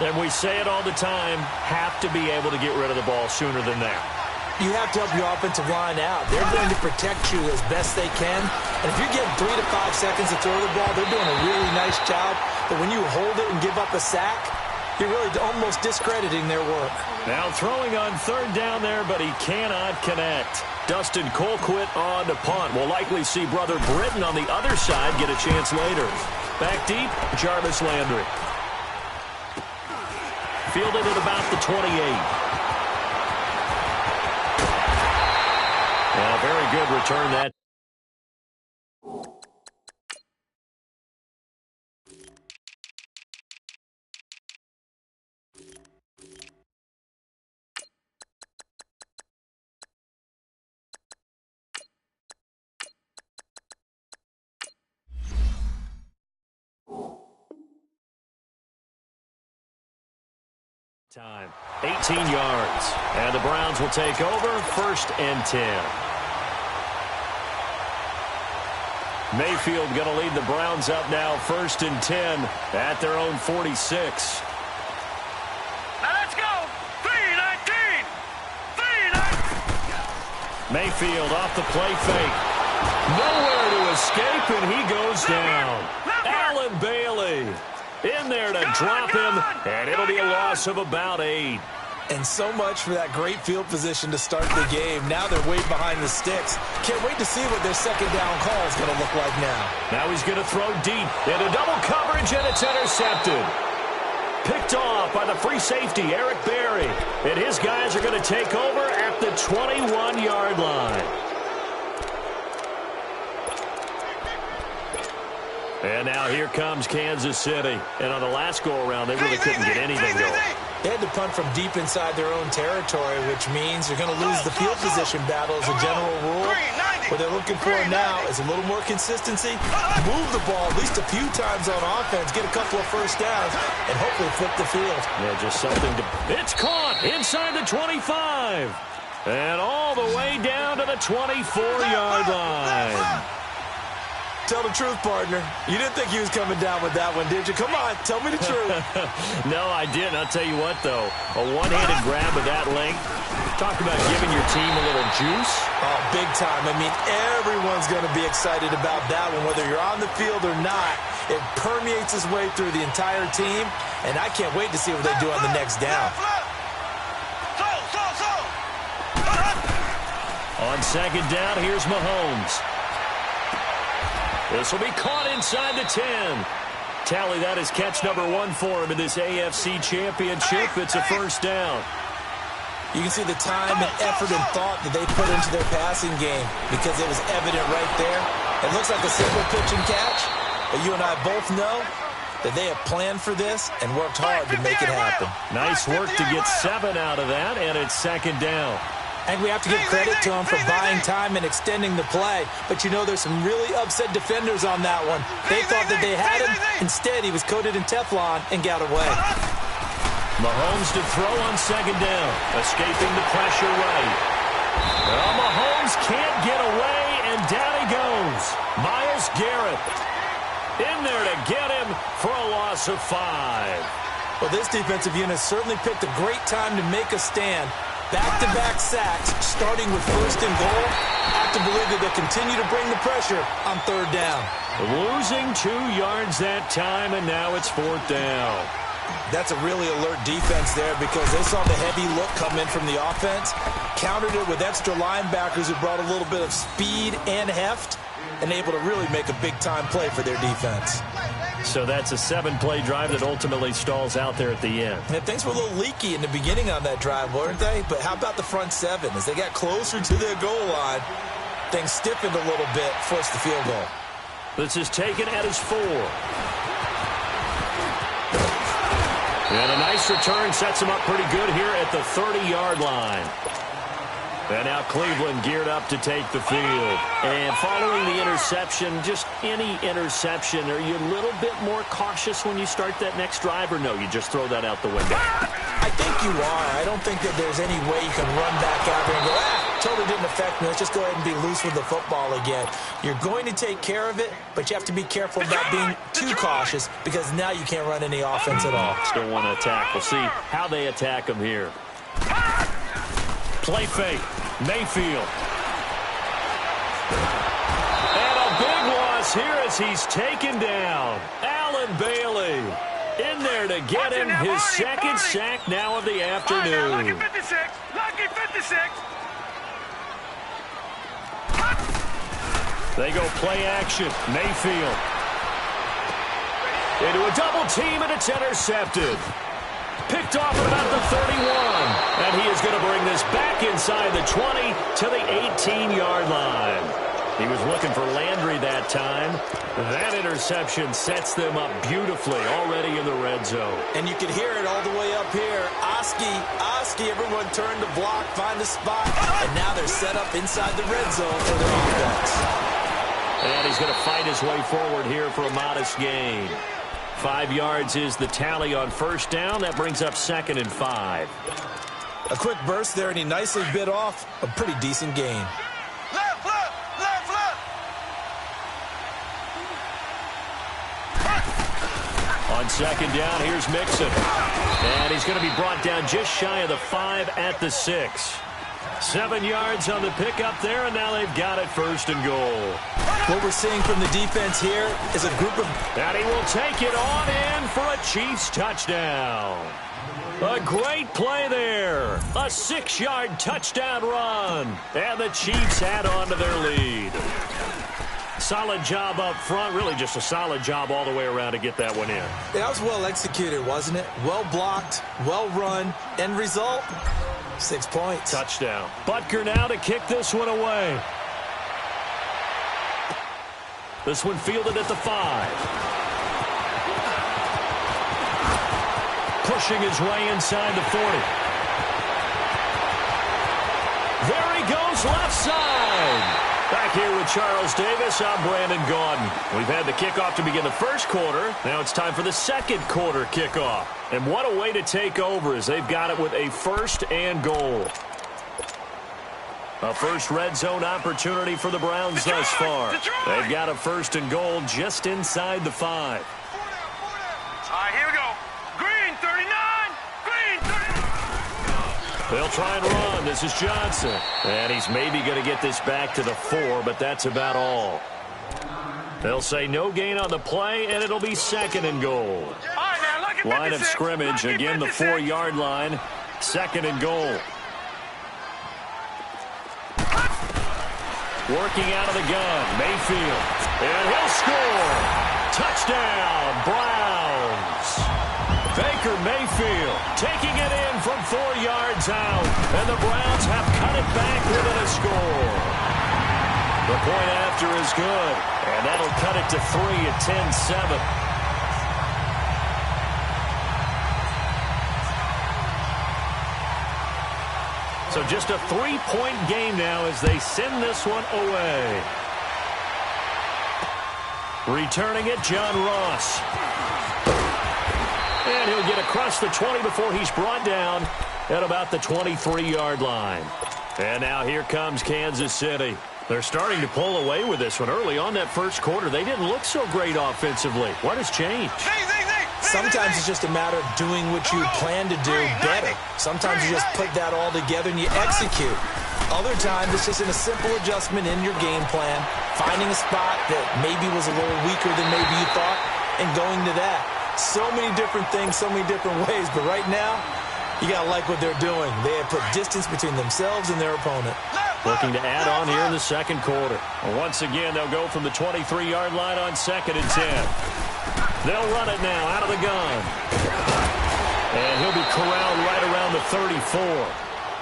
And we say it all the time, have to be able to get rid of the ball sooner than that. You have to help your offensive line out. They're going to protect you as best they can. And if you're getting 3 to 5 seconds to throw the ball, they're doing a really nice job. But when you hold it and give up a sack, you're really almost discrediting their work. Now throwing on 3rd down there, but he cannot connect. Dustin Colquitt on to punt. We'll likely see Brother Britton on the other side get a chance later. Back deep, Jarvis Landry. Fielded at about the 28. Very good return that. Time. 18 yards. And the Browns will take over 1st and 10. Mayfield going to lead the Browns up now 1st and 10 at their own 46. Now let's go. 3-19. 3-19. Mayfield off the play fake. Nowhere to escape, and he goes down. Allen Bailey in there to drop him, and it'll be a loss of about 8. And so much for that great field position to start the game. Now they're way behind the sticks. Can't wait to see what their 2nd down call is going to look like now. Now he's going to throw deep into double coverage, and it's intercepted. Picked off by the free safety, Eric Berry. And his guys are going to take over at the 21-yard line. And now here comes Kansas City. And on the last go-around, they really couldn't get anything going. They had to punt from deep inside their own territory, which means you're going to lose the field position battle as a general rule. What they're looking for now is a little more consistency, move the ball at least a few times on offense, get a couple of first downs, and hopefully flip the field. Yeah, just something to... It's caught inside the 25. And all the way down to the 24-yard line. Tell the truth, partner. You didn't think he was coming down with that one, did you? Come on, tell me the truth. No, I didn't. I'll tell you what, though. A one-handed grab of that length. Talk about giving your team a little juice. Oh, big time. I mean, everyone's going to be excited about that one, whether you're on the field or not. It permeates its way through the entire team, and I can't wait to see what they do on the next down. On second down, here's Mahomes. This will be caught inside the 10. Tally, that is catch number 1 for him in this AFC Championship. It's a first down. You can see the time and effort and thought that they put into their passing game because it was evident right there. It looks like a simple pitch and catch, but you and I both know that they have planned for this and worked hard to make it happen. Nice work to get 7 out of that, and it's second down. I think we have to give credit to him for buying time and extending the play. But you know, there's some really upset defenders on that one. They thought that they had him. Instead, he was coated in Teflon and got away. Mahomes to throw on second down. Escaping the pressure right. Well, Mahomes can't get away, and down he goes. Myles Garrett in there to get him for a loss of 5. Well, this defensive unit certainly picked a great time to make a stand. Back-to-back sacks, starting with first and goal. I have to believe that they'll continue to bring the pressure on third down. Losing 2 yards that time, and now it's fourth down. That's a really alert defense there because they saw the heavy look come in from the offense, countered it with extra linebackers who brought a little bit of speed and heft, and able to really make a big-time play for their defense. So that's a 7-play drive that ultimately stalls out there at the end. And things were a little leaky in the beginning on that drive, weren't they? But how about the front 7? As they got closer to their goal line, things stiffened a little bit, forced the field goal. This is taken at his 4. And a nice return sets him up pretty good here at the 30-yard line. And now Cleveland geared up to take the field. And following the interception, just any interception, are you a little bit more cautious when you start that next drive, or no, you just throw that out the window? I think you are. I don't think that there's any way you can run back out there and go, totally didn't affect me. Let's just go ahead and be loose with the football again. You're going to take care of it, but you have to be careful about being too cautious because now you can't run any offense at all. Still want to attack. We'll see how they attack him here. Play fake. Mayfield. And a big loss here as he's taken down. Allen Bailey in there to get him his second sack now of the afternoon. Lucky 56. Lucky 56. They go play action. Mayfield. Into a double team, and it's intercepted. Picked off at about the 31. And he is going to bring this back inside the 20 to the 18-yard line. He was looking for Landry that time. That interception sets them up beautifully already in the red zone. And you can hear it all the way up here. Oski, everyone turned to block, find a spot. And now they're set up inside the red zone for their offense. And he's going to fight his way forward here for a modest gain. 5 yards is the tally on first down. That brings up 2nd and 5. A quick burst there, and he nicely bit off a pretty decent gain. Left, left, left, left. On second down, here's Mixon. And he's going to be brought down just shy of the 5 at the 6. 7 yards on the pickup there, and now they've got it first and goal. What we're seeing from the defense here is a group of... And he will take it on in for a Chiefs touchdown. A great play there. A 6-yard touchdown run. And the Chiefs add on to their lead. Solid job up front. Really just a solid job all the way around to get that one in. That was well executed, wasn't it? Well blocked, well run. End result, 6 points. Touchdown. Butker now to kick this one away. This one fielded at the 5. pushing his way inside the 40. There he goes, left side. Back here with Charles Davis, I'm Brandon Gaudin. We've had the kickoff to begin the first quarter. Now it's time for the second quarter kickoff. And what a way to take over as they've got it with a 1st and goal. A first red zone opportunity for the Browns thus far. They've got a 1st and goal just inside the 5. All right, here we go. Green, 39. Green, 39. They'll try and run. This is Johnson. And he's maybe going to get this back to the 4, but that's about all. They'll say no gain on the play, and it'll be 2nd and goal. All right, now, look at Line of 56. scrimmage, Look at again the 56. 4-yard line. 2nd and goal. Working out of the gun, Mayfield. And he'll score. Touchdown, Browns. Baker Mayfield taking it in from 4 yards out. And the Browns have cut it back within a score. The point after is good. And that'll cut it to 3 at 10-7. So just a 3-point game now as they send this one away. Returning it, John Ross. And he'll get across the 20 before he's brought down at about the 23-yard line. And now here comes Kansas City. They're starting to pull away with this one. Early on that first quarter, they didn't look so great offensively. What has changed? Sometimes it's just a matter of doing what you plan to do better. Sometimes you just put that all together and you execute. Other times it's just in a simple adjustment in your game plan, finding a spot that maybe was a little weaker than maybe you thought, and going to that. So many different things, so many different ways, but right now, you got to like what they're doing. They have put distance between themselves and their opponent. Looking to add on here in the second quarter. Once again, they'll go from the 23-yard line on 2nd and 10. They'll run it now out of the gun. And he'll be corralled right around the 34.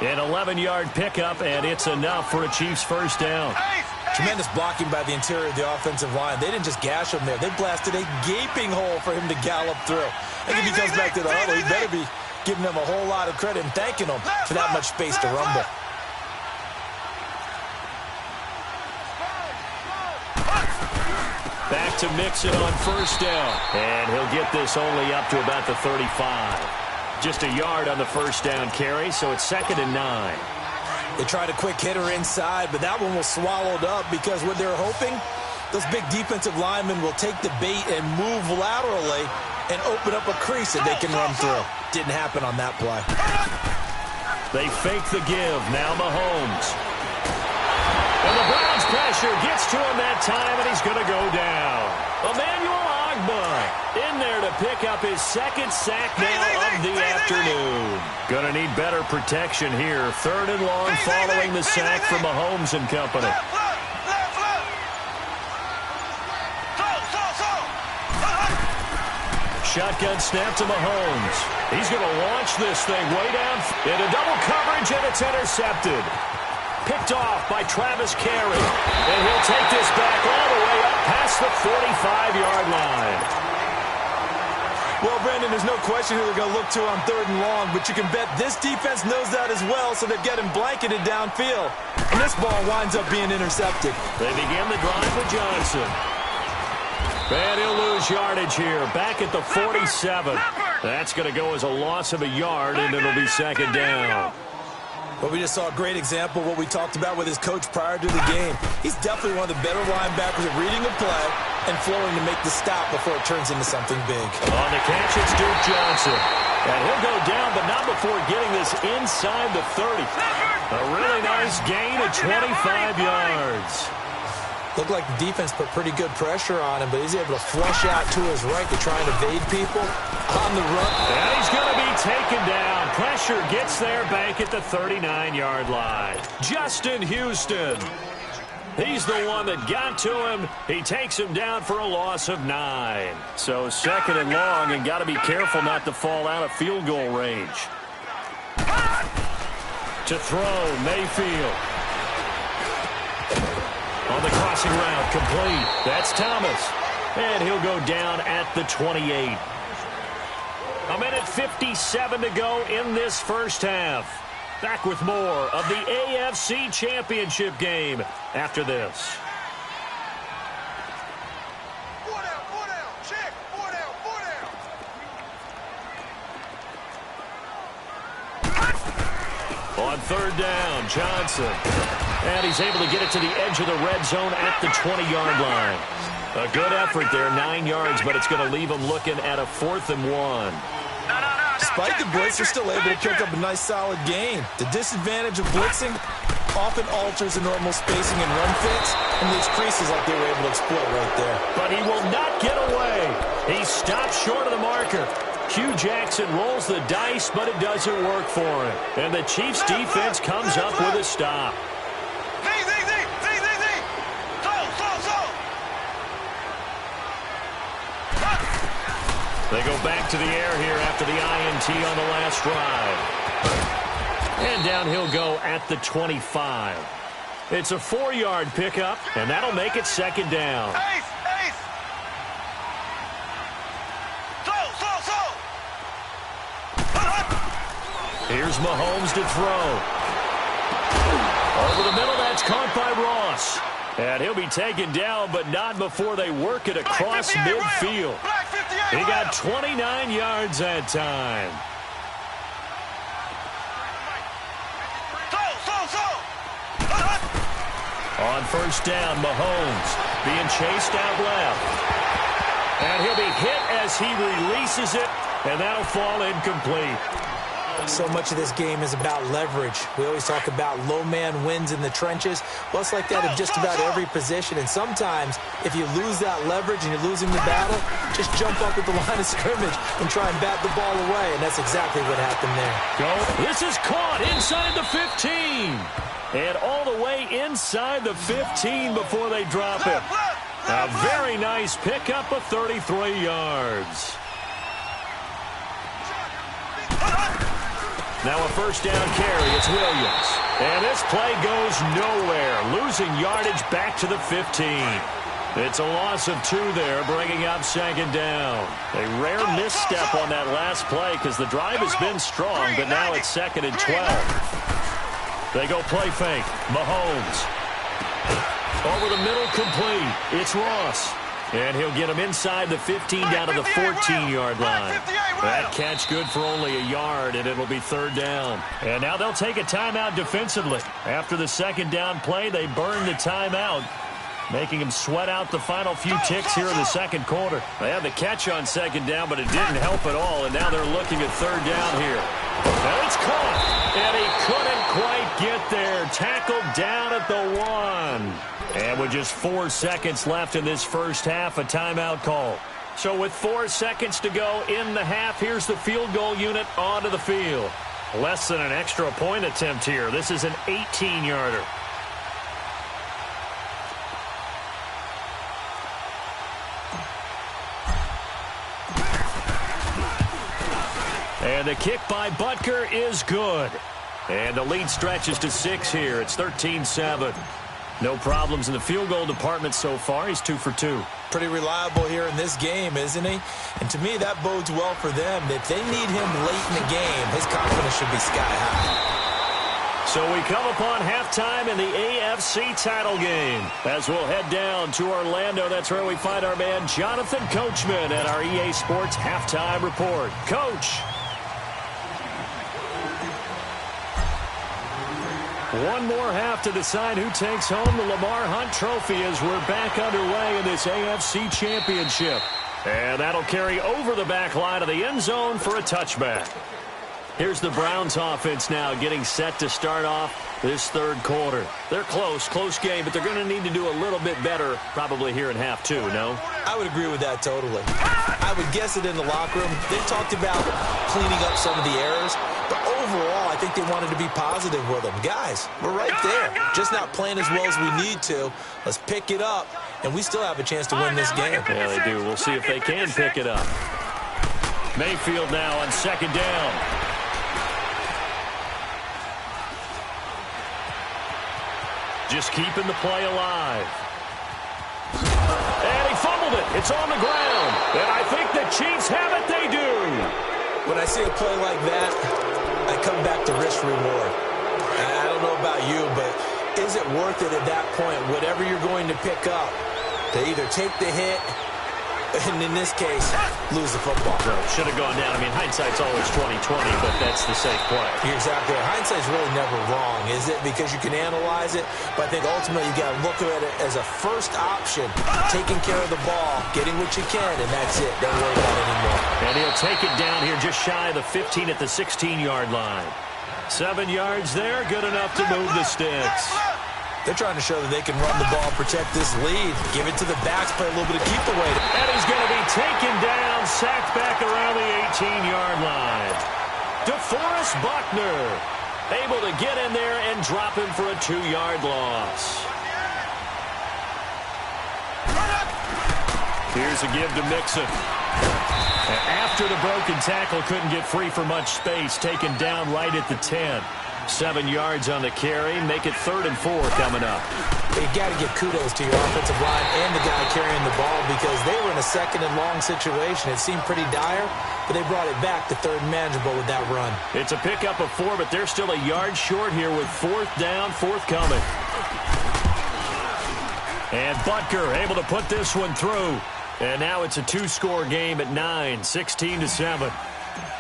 An 11-yard pickup, and it's enough for a Chiefs first down. Tremendous blocking by the interior of the offensive line. They didn't just gash him there. They blasted a gaping hole for him to gallop through. I think if he comes back to the huddle, he better be giving them a whole lot of credit and thanking them for that much space to rumble. Back to Mixon on first down. And he'll get this only up to about the 35. Just a yard on the first down carry, so it's 2nd and 9. They tried a quick hitter inside, but that one was swallowed up because what they're hoping, those big defensive linemen will take the bait and move laterally and open up a crease that they can run through. Didn't happen on that play. They fake the give. Now Mahomes. And the Browns pressure gets to him that time, and he's going to go down. Emmanuel Ogbah in there to pick up his 2nd sack now of the afternoon. Going to need better protection here. 3rd and long following the sack from Mahomes and company. Shotgun snap to Mahomes. He's going to launch this thing way down into double coverage, and it's intercepted. Picked off by Travis Carey. And he'll take this back all the way up past the 45-yard line. Well, Brandon, there's no question who they're going to look to on 3rd and long, but you can bet this defense knows that as well, so they're getting blanketed downfield. And this ball winds up being intercepted. They begin the drive with Johnson. And he'll lose yardage here. Back at the 47. That's going to go as a loss of a yard, and it'll be 2nd down. Well, we just saw a great example of what we talked about with his coach prior to the game. He's definitely one of the better linebackers at reading the play and flowing to make the stop before it turns into something big. On the catch, it's Duke Johnson. And he'll go down, but not before getting this inside the 30. A really nice gain of 25 yards. Looked like the defense put pretty good pressure on him, but he's able to flush out to his right to try and evade people on the run. And he's going to be taken down. Pressure gets there back at the 39-yard line. Justin Houston. He's the one that got to him. He takes him down for a loss of 9. So 2nd and long, and got to be careful not to fall out of field goal range. To throw, Mayfield. On the crossing route, complete. That's Thomas. And he'll go down at the 28. 1:57 to go in this first half. Back with more of the AFC Championship game after this. On third down, Johnson. And he's able to get it to the edge of the red zone at the 20-yard line. A good effort there, 9 yards, but it's going to leave him looking at a 4th and 1. Despite the blitz, they're still able to pick up a nice, solid gain. The disadvantage of blitzing often alters the normal spacing and run fits, and leaves creases like they were able to exploit right there. But he will not get away. He stops short of the marker. Hugh Jackson rolls the dice, but it doesn't work for him. And the Chiefs' defense comes up with a stop. They go back to the air here after the INT on the last drive. And down he'll go at the 25. It's a 4-yard pickup, and that'll make it 2nd down. Here's Mahomes to throw. Over the middle, that's caught by Ross. And he'll be taken down, but not before they work it across midfield. He got 29 yards that time. On first down, Mahomes being chased out left. And he'll be hit as he releases it, and that'll fall incomplete. So much of this game is about leverage. We always talk about low man wins in the trenches. Well, it's like that in just about every position. And sometimes, if you lose that leverage and you're losing the battle, just jump up at the line of scrimmage and try and bat the ball away. And that's exactly what happened there. This is caught inside the 15. And all the way inside the 15 before they drop it. A very nice pickup of 33 yards. Now a first down carry. It's Williams. And this play goes nowhere. Losing yardage back to the 15. It's a loss of 2 there, bringing up 2nd down. A rare misstep on that last play because the drive has been strong, but now it's 2nd and 12. They go play fake. Mahomes. Over the middle, complete. It's Ross. And he'll get him inside the 15 down to the 14-yard line. That catch good for only a yard, and it'll be 3rd down. And now they'll take a timeout defensively. After the 2nd down play, they burn the timeout, making them sweat out the final few ticks here in the 2nd quarter. They had the catch on 2nd down, but it didn't help at all, and now they're looking at 3rd down here. And it's caught, and he couldn't quite get there. Tackled down at the 1. And with just 4 seconds left in this first half, a timeout call. So with 4 seconds to go in the half, here's the field goal unit onto the field. Less than an extra point attempt here. This is an 18-yarder. And the kick by Butker is good. And the lead stretches to 6 here. It's 13-7. No problems in the field goal department so far. He's 2 for 2. Pretty reliable here in this game, isn't he? And to me, that bodes well for them. If they need him late in the game, his confidence should be sky high. So we come upon halftime in the AFC title game. As we'll head down to Orlando, that's where we find our man Jonathan Coachman at our EA Sports Halftime Report. Coach. One more half to decide who takes home the Lamar Hunt Trophy as we're back underway in this AFC Championship. And that'll carry over the back line of the end zone for a touchback. Here's the Browns offense now getting set to start off this 3rd quarter. They're close game, but they're going to need to do a little bit better probably here in half 2, no? I would agree with that totally. I would guess it in the locker room. They talked about cleaning up some of the errors, but overall, I think they wanted to be positive with them. Guys, we're right there. Just not playing as well as we need to. Let's pick it up, and we still have a chance to win this game. Yeah, they do. We'll see if they can pick it up. Mayfield now on 2nd down. Just keeping the play alive. And he fumbled it. It's on the ground. And I think the Chiefs have it. They do. When I see a play like that, I come back to risk-reward. I don't know about you, but is it worth it at that point, whatever you're going to pick up, to either take the hit, and in this case, lose the football? Should have gone down. I mean, hindsight's always 20/20, but that's the safe play. You're exactly right. Hindsight's really never wrong, is it? Because you can analyze it, but I think ultimately you got to look at it as a first option, taking care of the ball, getting what you can, and that's it. Don't worry about it anymore. And he'll take it down here just shy of the 15 at the 16-yard line. 7 yards there, good enough to move the sticks. They're trying to show that they can run the ball, protect this lead, give it to the backs, play a little bit of keep away. And he's going to be taken down, sacked back around the 18-yard line. DeForest Buckner able to get in there and drop him for a 2-yard loss. Here's a give to Mixon. After the broken tackle, couldn't get free for much space, taken down right at the 10. 7 yards on the carry, make it 3rd and 4 coming up. You got to give kudos to your offensive line and the guy carrying the ball because they were in a 2nd and long situation. It seemed pretty dire, but they brought it back to 3rd and manageable with that run. It's a pickup of 4, but they're still a yard short here with 4th down, 4th coming. And Butker able to put this one through. And now it's a 2-score game at 9, 16-7.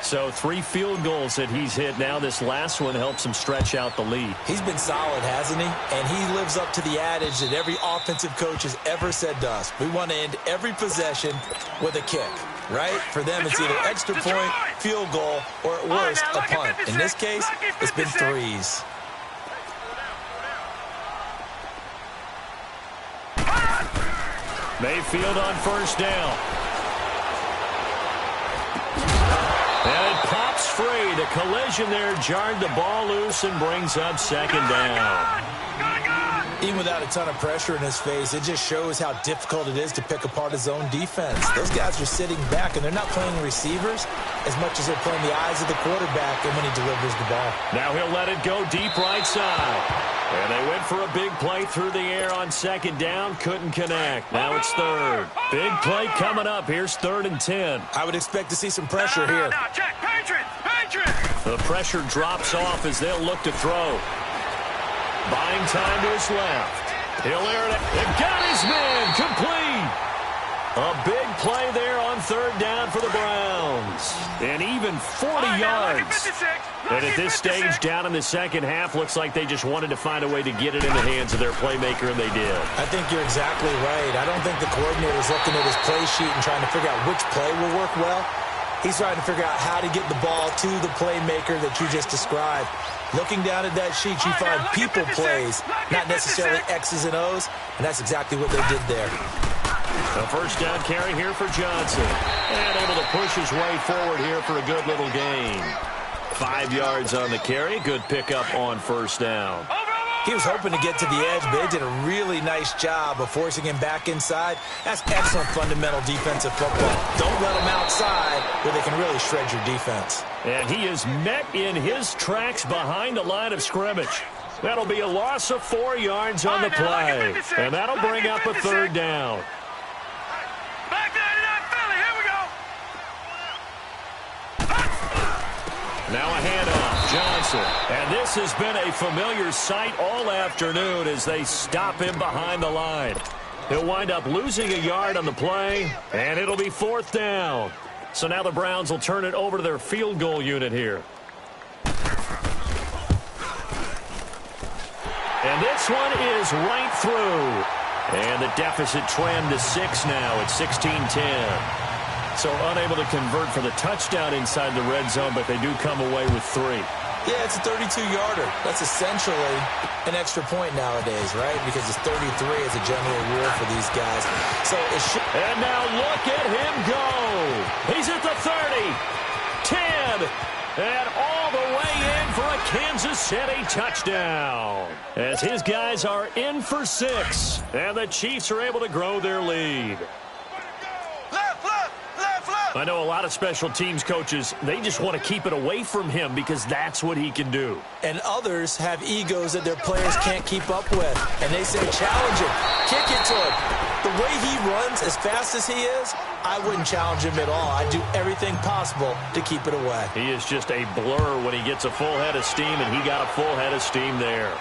So 3 field goals that he's hit. Now this last one helps him stretch out the lead. He's been solid, hasn't he? And he lives up to the adage that every offensive coach has ever said to us. We want to end every possession with a kick, right? For them, it's either extra point, field goal, or at worst, a punt. In this case, it's been 3s. Mayfield on 1st down. And it pops free. The collision there jarred the ball loose and brings up 2nd down. Even without a ton of pressure in his face, it just shows how difficult it is to pick apart his own defense. Those guys are sitting back, and they're not playing receivers as much as they're playing the eyes of the quarterback and when he delivers the ball. Now he'll let it go deep right side. And they went for a big play through the air on 2nd down. Couldn't connect. Now it's 3rd. Big play coming up. Here's 3rd and 10. I would expect to see some pressure here. The pressure drops off as they'll look to throw. Buying time to his left. He'll air it. They've got his man. Complete. A big play there on 3rd down for the Browns. And even 40 yards. And at this stage, down in the 2nd half, looks like they just wanted to find a way to get it in the hands of their playmaker, and they did. I think you're exactly right. I don't think the coordinator's looking at his play sheet and trying to figure out which play will work well. He's trying to figure out how to get the ball to the playmaker that you just described. Looking down at that sheet, you find people plays, not necessarily X's and O's, and that's exactly what they did there. A 1st down carry here for Johnson. And able to push his way forward here for a good little gain. 5 yards on the carry. Good pickup on 1st down. He was hoping to get to the edge, but they did a really nice job of forcing him back inside. That's excellent fundamental defensive football. Don't let him outside where they can really shred your defense. And he is met in his tracks behind the line of scrimmage. That'll be a loss of 4 yards on the play. And that'll bring up a 3rd down. Now a handoff, Johnson. And this has been a familiar sight all afternoon as they stop him behind the line. He'll wind up losing a yard on the play, and it'll be 4th down. So now the Browns will turn it over to their field goal unit here. And this one is right through. And the deficit trimmed to 6 now at 16-10. So unable to convert for the touchdown inside the red zone, but they do come away with 3. Yeah, it's a 32-yarder. That's essentially an extra point nowadays, right? Because it's 33 as a general rule for these guys. So it should. And now look at him go. He's at the 30, 10, and all the way in for a Kansas City touchdown. As his guys are in for 6, and the Chiefs are able to grow their lead. I know a lot of special teams coaches, they just want to keep it away from him because that's what he can do. And others have egos that their players can't keep up with. And they say, challenge him, kick it to him. The way he runs as fast as he is, I wouldn't challenge him at all. I'd do everything possible to keep it away. He is just a blur when he gets a full head of steam, and he got a full head of steam there.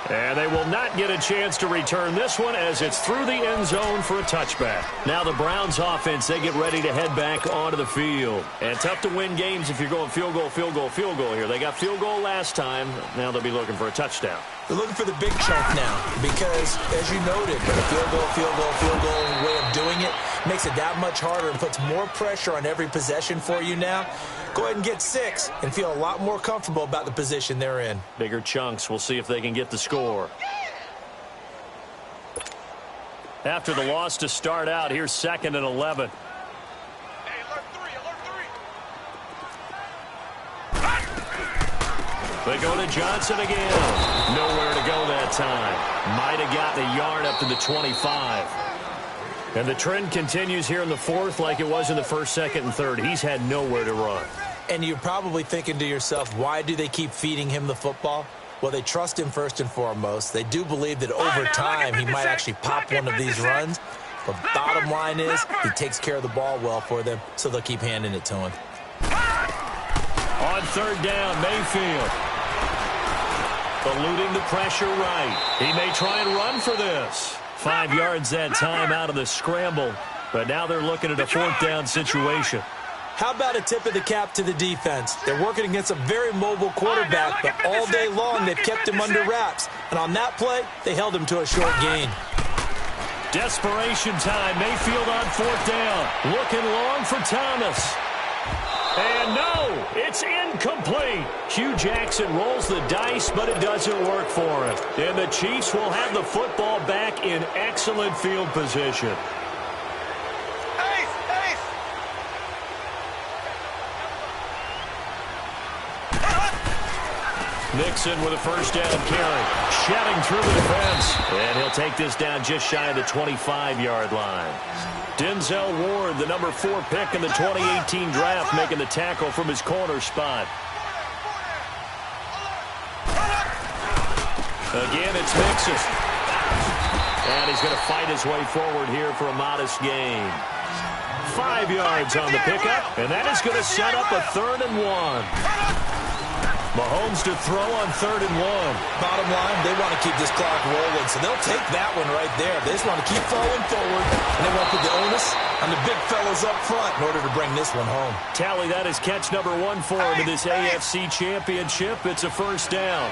And they will not get a chance to return this one as it's through the end zone for a touchback. Now the Browns offense, they get ready to head back onto the field. And tough to win games if you're going field goal, field goal, field goal here. They got field goal last time. Now they'll be looking for a touchdown. They're looking for the big chunk now because, as you noted, the field goal, field goal, field goal way of doing it makes it that much harder and puts more pressure on every possession for you now. Go ahead and get 6 and feel a lot more comfortable about the position they're in. Bigger chunks. We'll see if they can get the score. After the loss to start out, here's 2nd and 11. They go to Johnson again. Nowhere to go that time. Might have gotten a yard up to the 25. And the trend continues here in the 4th like it was in the 1st, 2nd, and 3rd. He's had nowhere to run. And you're probably thinking to yourself, why do they keep feeding him the football? Well, they trust him first and foremost. They do believe that over time he might actually pop one of these runs. But bottom line is he takes care of the ball well for them, so they'll keep handing it to him. On 3rd down, Mayfield. Eluding the pressure right. He may try and run for this. 5 yards that time out of the scramble. But now they're looking at a 4th down situation. How about a tip of the cap to the defense? They're working against a very mobile quarterback, but all day long they've kept him under wraps. And on that play, they held him to a short gain. Desperation time. Mayfield on 4th down. Looking long for Thomas. And no, it's incomplete. Hugh Jackson rolls the dice, but it doesn't work for him. And the Chiefs will have the football back in excellent field position. Mixon with a 1st down carry. Shedding through the defense. And he'll take this down just shy of the 25-yard line. Denzel Ward, the number 4 pick in the 2018 draft, making the tackle from his corner spot. Again, it's Mixon. And he's going to fight his way forward here for a modest gain. 5 yards on the pickup, and that is going to set up a 3rd and 1. Mahomes to throw on 3rd and 1. Bottom line, they want to keep this clock rolling, so they'll take that one right there. They just want to keep falling forward, and they want to put the onus on the big fellas up front in order to bring this one home. Tally, that is catch number 1 for him in this AFC Championship. It's a 1st down.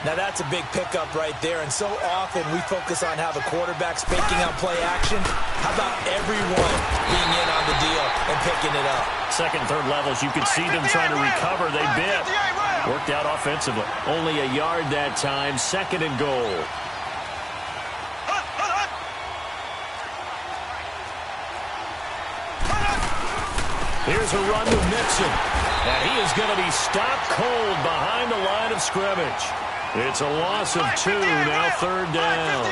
Now that's a big pickup right there, and so often we focus on how the quarterback's faking out play action. How about everyone being in on the deal and picking it up? 2nd and 3rd levels, you could see them trying to recover. They bit. Worked out offensively. Only a yard that time. 2nd and goal. Here's a run to Mixon. And he is going to be stopped cold behind the line of scrimmage. It's a loss of 2, now 3rd down.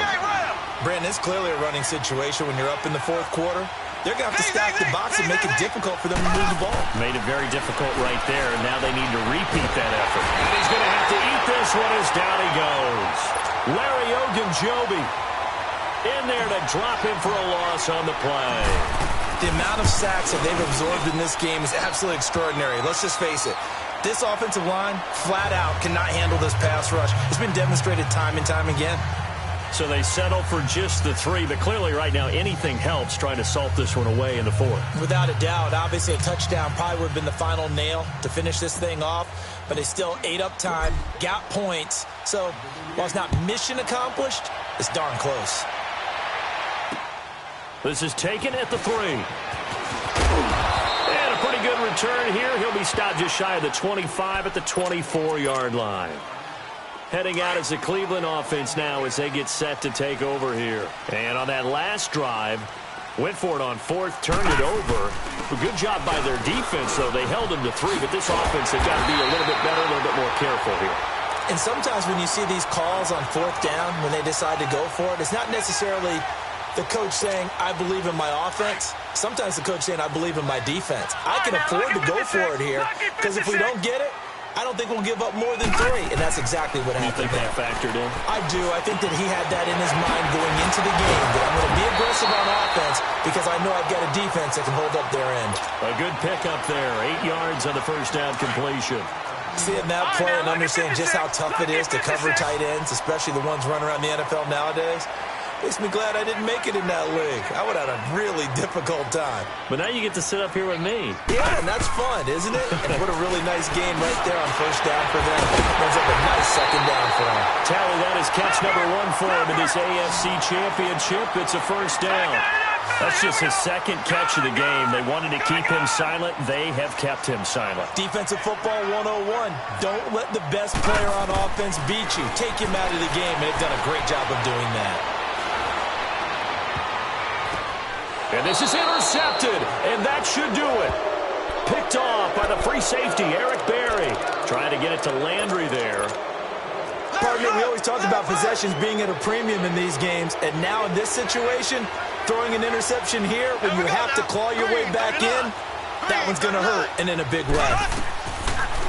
Brandon, it's clearly a running situation when you're up in the 4th quarter. They're going to have to stack the box and make it difficult for them to move the ball. Made it very difficult right there, and now they need to repeat that effort. And he's going to have to eat this one as down he goes. Larry Ogunjobi in there to drop him for a loss on the play. The amount of sacks that they've absorbed in this game is absolutely extraordinary. Let's just face it. This offensive line, flat out, cannot handle this pass rush. It's been demonstrated time and time again. So they settle for just the 3, but clearly right now anything helps trying to salt this one away in the 4th. Without a doubt, obviously a touchdown probably would have been the final nail to finish this thing off, but they still ate up time, got points. So while it's not mission accomplished, it's darn close. This is taken at the 3. And a pretty good return here. He'll be stopped just shy of the 25 at the 24-yard line. Heading out as the Cleveland offense now as they get set to take over here. And on that last drive, went for it on 4th, turned it over. A good job by their defense, though. They held them to 3, but this offense has got to be a little bit better, a little bit more careful here. And sometimes when you see these calls on 4th down, when they decide to go for it, it's not necessarily The coach saying, I believe in my offense. Sometimes the coach saying, I believe in my defense. I can afford to go for it here because if we don't get it, I don't think we'll give up more than 3, and that's exactly what happened. You think that factored in? I do. I think that he had that in his mind going into the game, that I'm going to be aggressive on offense because I know I've got a defense that can hold up their end. A good pickup there. 8 yards on the first down completion. Seeing that play and understand just how tough it is to cover tight ends, especially the ones running around the NFL nowadays, makes me glad I didn't make it in that league. I would have had a really difficult time. But now you get to sit up here with me. Yeah, and that's fun, isn't it? And what a really nice game right there on first down for them. Brings up a nice second down for them. Tally, that is catch number 1 for him in this AFC Championship. It's a first down. That's just his second catch of the game. They wanted to keep him silent. They have kept him silent. Defensive football 101. Don't let the best player on offense beat you. Take him out of the game. They've done a great job of doing that. And this is intercepted, and that should do it. Picked off by the free safety, Eric Berry. Trying to get it to Landry there. Partner, we always talk about possessions being at a premium in these games, and now in this situation, throwing an interception here when you have to claw your way back in, that one's going to hurt, and in a big way.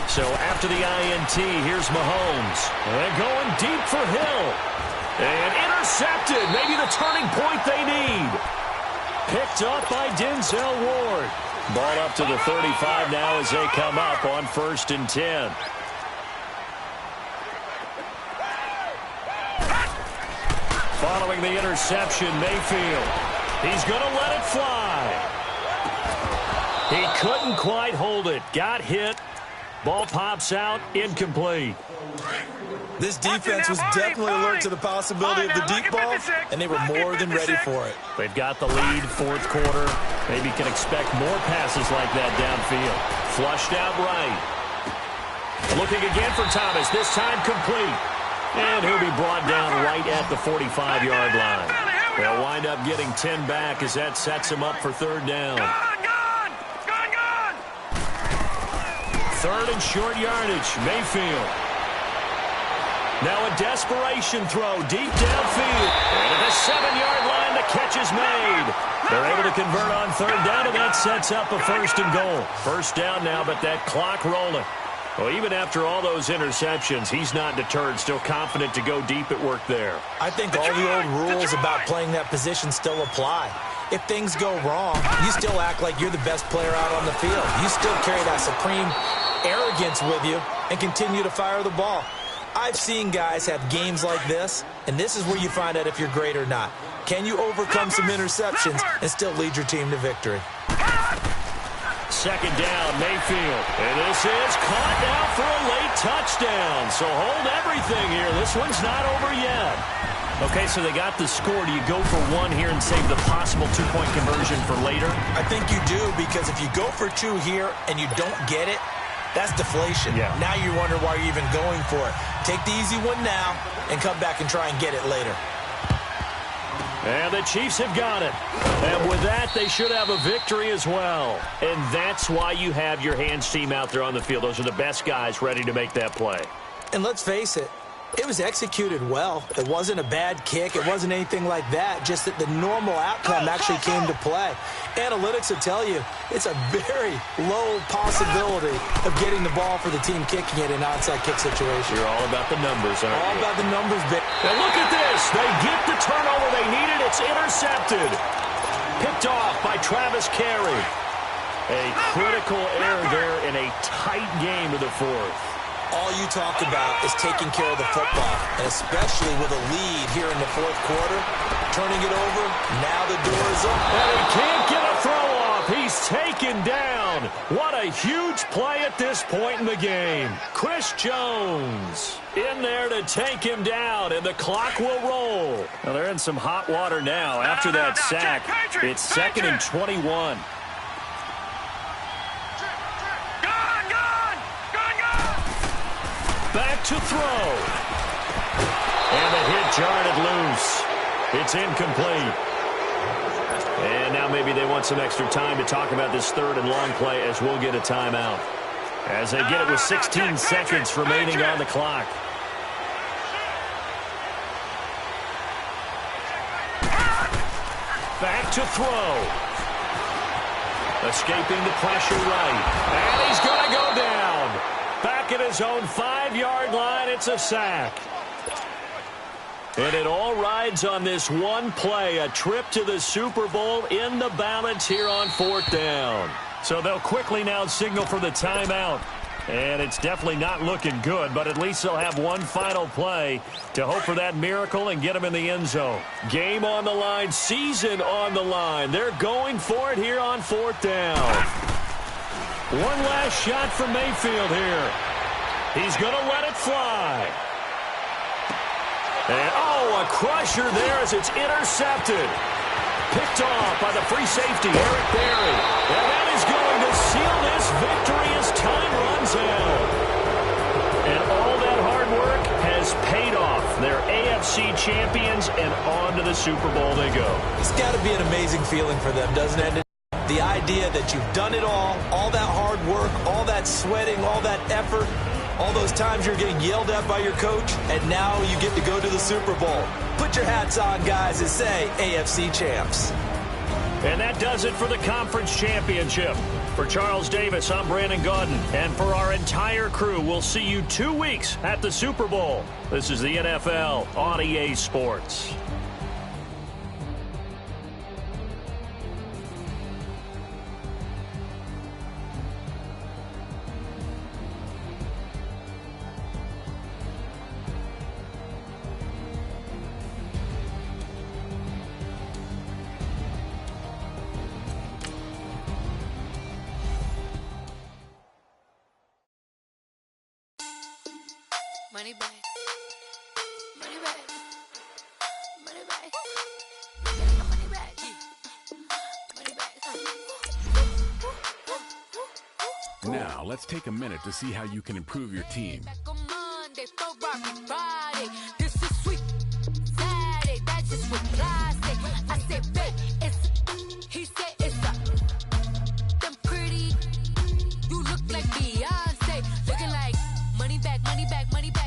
So after the INT, here's Mahomes. And going deep for Hill. And intercepted, maybe the turning point they need. Picked up by Denzel Ward. Ball up to the 35 now as they come up on 1st and 10. Following the interception, Mayfield. He's going to let it fly. He couldn't quite hold it. Got hit. Ball pops out. Incomplete. This defense was definitely alert to the possibility of the deep ball, and they were more than ready for it. They've got the lead, 4th quarter. Maybe can expect more passes like that downfield. Flushed out right. Looking again for Thomas, this time complete. And he'll be brought down right at the 45-yard line. They'll wind up getting 10 back as that sets him up for 3rd down. Gone! 3rd and short yardage, Mayfield. Now a desperation throw deep downfield. And at the 7-yard line, the catch is made. They're able to convert on 3rd down, and that sets up a 1st and goal. 1st down now, but that clock rolling. Well, even after all those interceptions, he's not deterred, still confident to go deep at work there. I think all the old rules about playing that position still apply. If things go wrong, you still act like you're the best player out on the field. You still carry that supreme arrogance with you and continue to fire the ball. I've seen guys have games like this, and this is where you find out if you're great or not. Can you overcome some interceptions and still lead your team to victory? 2nd down, Mayfield. And this is caught now for a late touchdown. So hold everything here. This one's not over yet. Okay, so they got the score. Do you go for 1 here and save the possible 2-point conversion for later? I think you do, because if you go for 2 here and you don't get it, that's deflation. Yeah. Now you wonder why you're even going for it. Take the easy one now and come back and try and get it later. And the Chiefs have got it. And with that, they should have a victory as well. And that's why you have your hands team out there on the field. Those are the best guys ready to make that play. And let's face it, it was executed well. It wasn't a bad kick. It wasn't anything like that. Just that the normal outcome actually came to play. Analytics will tell you it's a very low possibility of getting the ball for the team kicking it in an onside kick situation. You're all about the numbers, aren't you? All about the numbers, baby. And look at this. They get the turnover they needed. It's intercepted. Picked off by Travis Carey. A critical error there in a tight game to the 4th. All you talk about is taking care of the football, and especially with a lead here in the 4th quarter, turning it over, now the door is open. And he can't get a throw off. He's taken down. What a huge play at this point in the game. Chris Jones in there to take him down, and the clock will roll. Well, they're in some hot water now after that sack. It's 2nd and 21. Back to throw. And the hit jarred loose. It's incomplete. And now maybe they want some extra time to talk about this 3rd and long play as we'll get a timeout. As they get it with 16 seconds remaining on the clock. to throw. Escaping the pressure right. And he's going to go down. Back at his own 5-yard line, it's a sack. And it all rides on this one play, a trip to the Super Bowl in the balance here on 4th down. So they'll quickly now signal for the timeout. And it's definitely not looking good, but at least they'll have one final play to hope for that miracle and get them in the end zone. Game on the line, season on the line. They're going for it here on 4th down. One last shot from Mayfield here. He's going to let it fly. And, oh, a crusher there as it's intercepted. Picked off by the free safety, Eric Berry. And that is going to seal this victory as time runs out. And all that hard work has paid off. They're AFC champions, and on to the Super Bowl they go. It's got to be an amazing feeling for them, doesn't it? The idea that you've done it all that hard work, all that sweating, all that effort, all those times you're getting yelled at by your coach, and now you get to go to the Super Bowl. Put your hats on, guys, and say AFC champs. And that does it for the conference championship. For Charles Davis, I'm Brandon Gaudin. And for our entire crew, we'll see you 2 weeks at the Super Bowl. This is the NFL on EA Sports. Money back. Money back. Money back. Money back. Money back. Now, let's take a minute to see how you can improve your team. Back on Monday, Friday. This is sweet. Saturday, that's just what I say. I said, babe, it's. He said, it's a. Them pretty. You look like Beyonce. Looking like money back, money back, money back.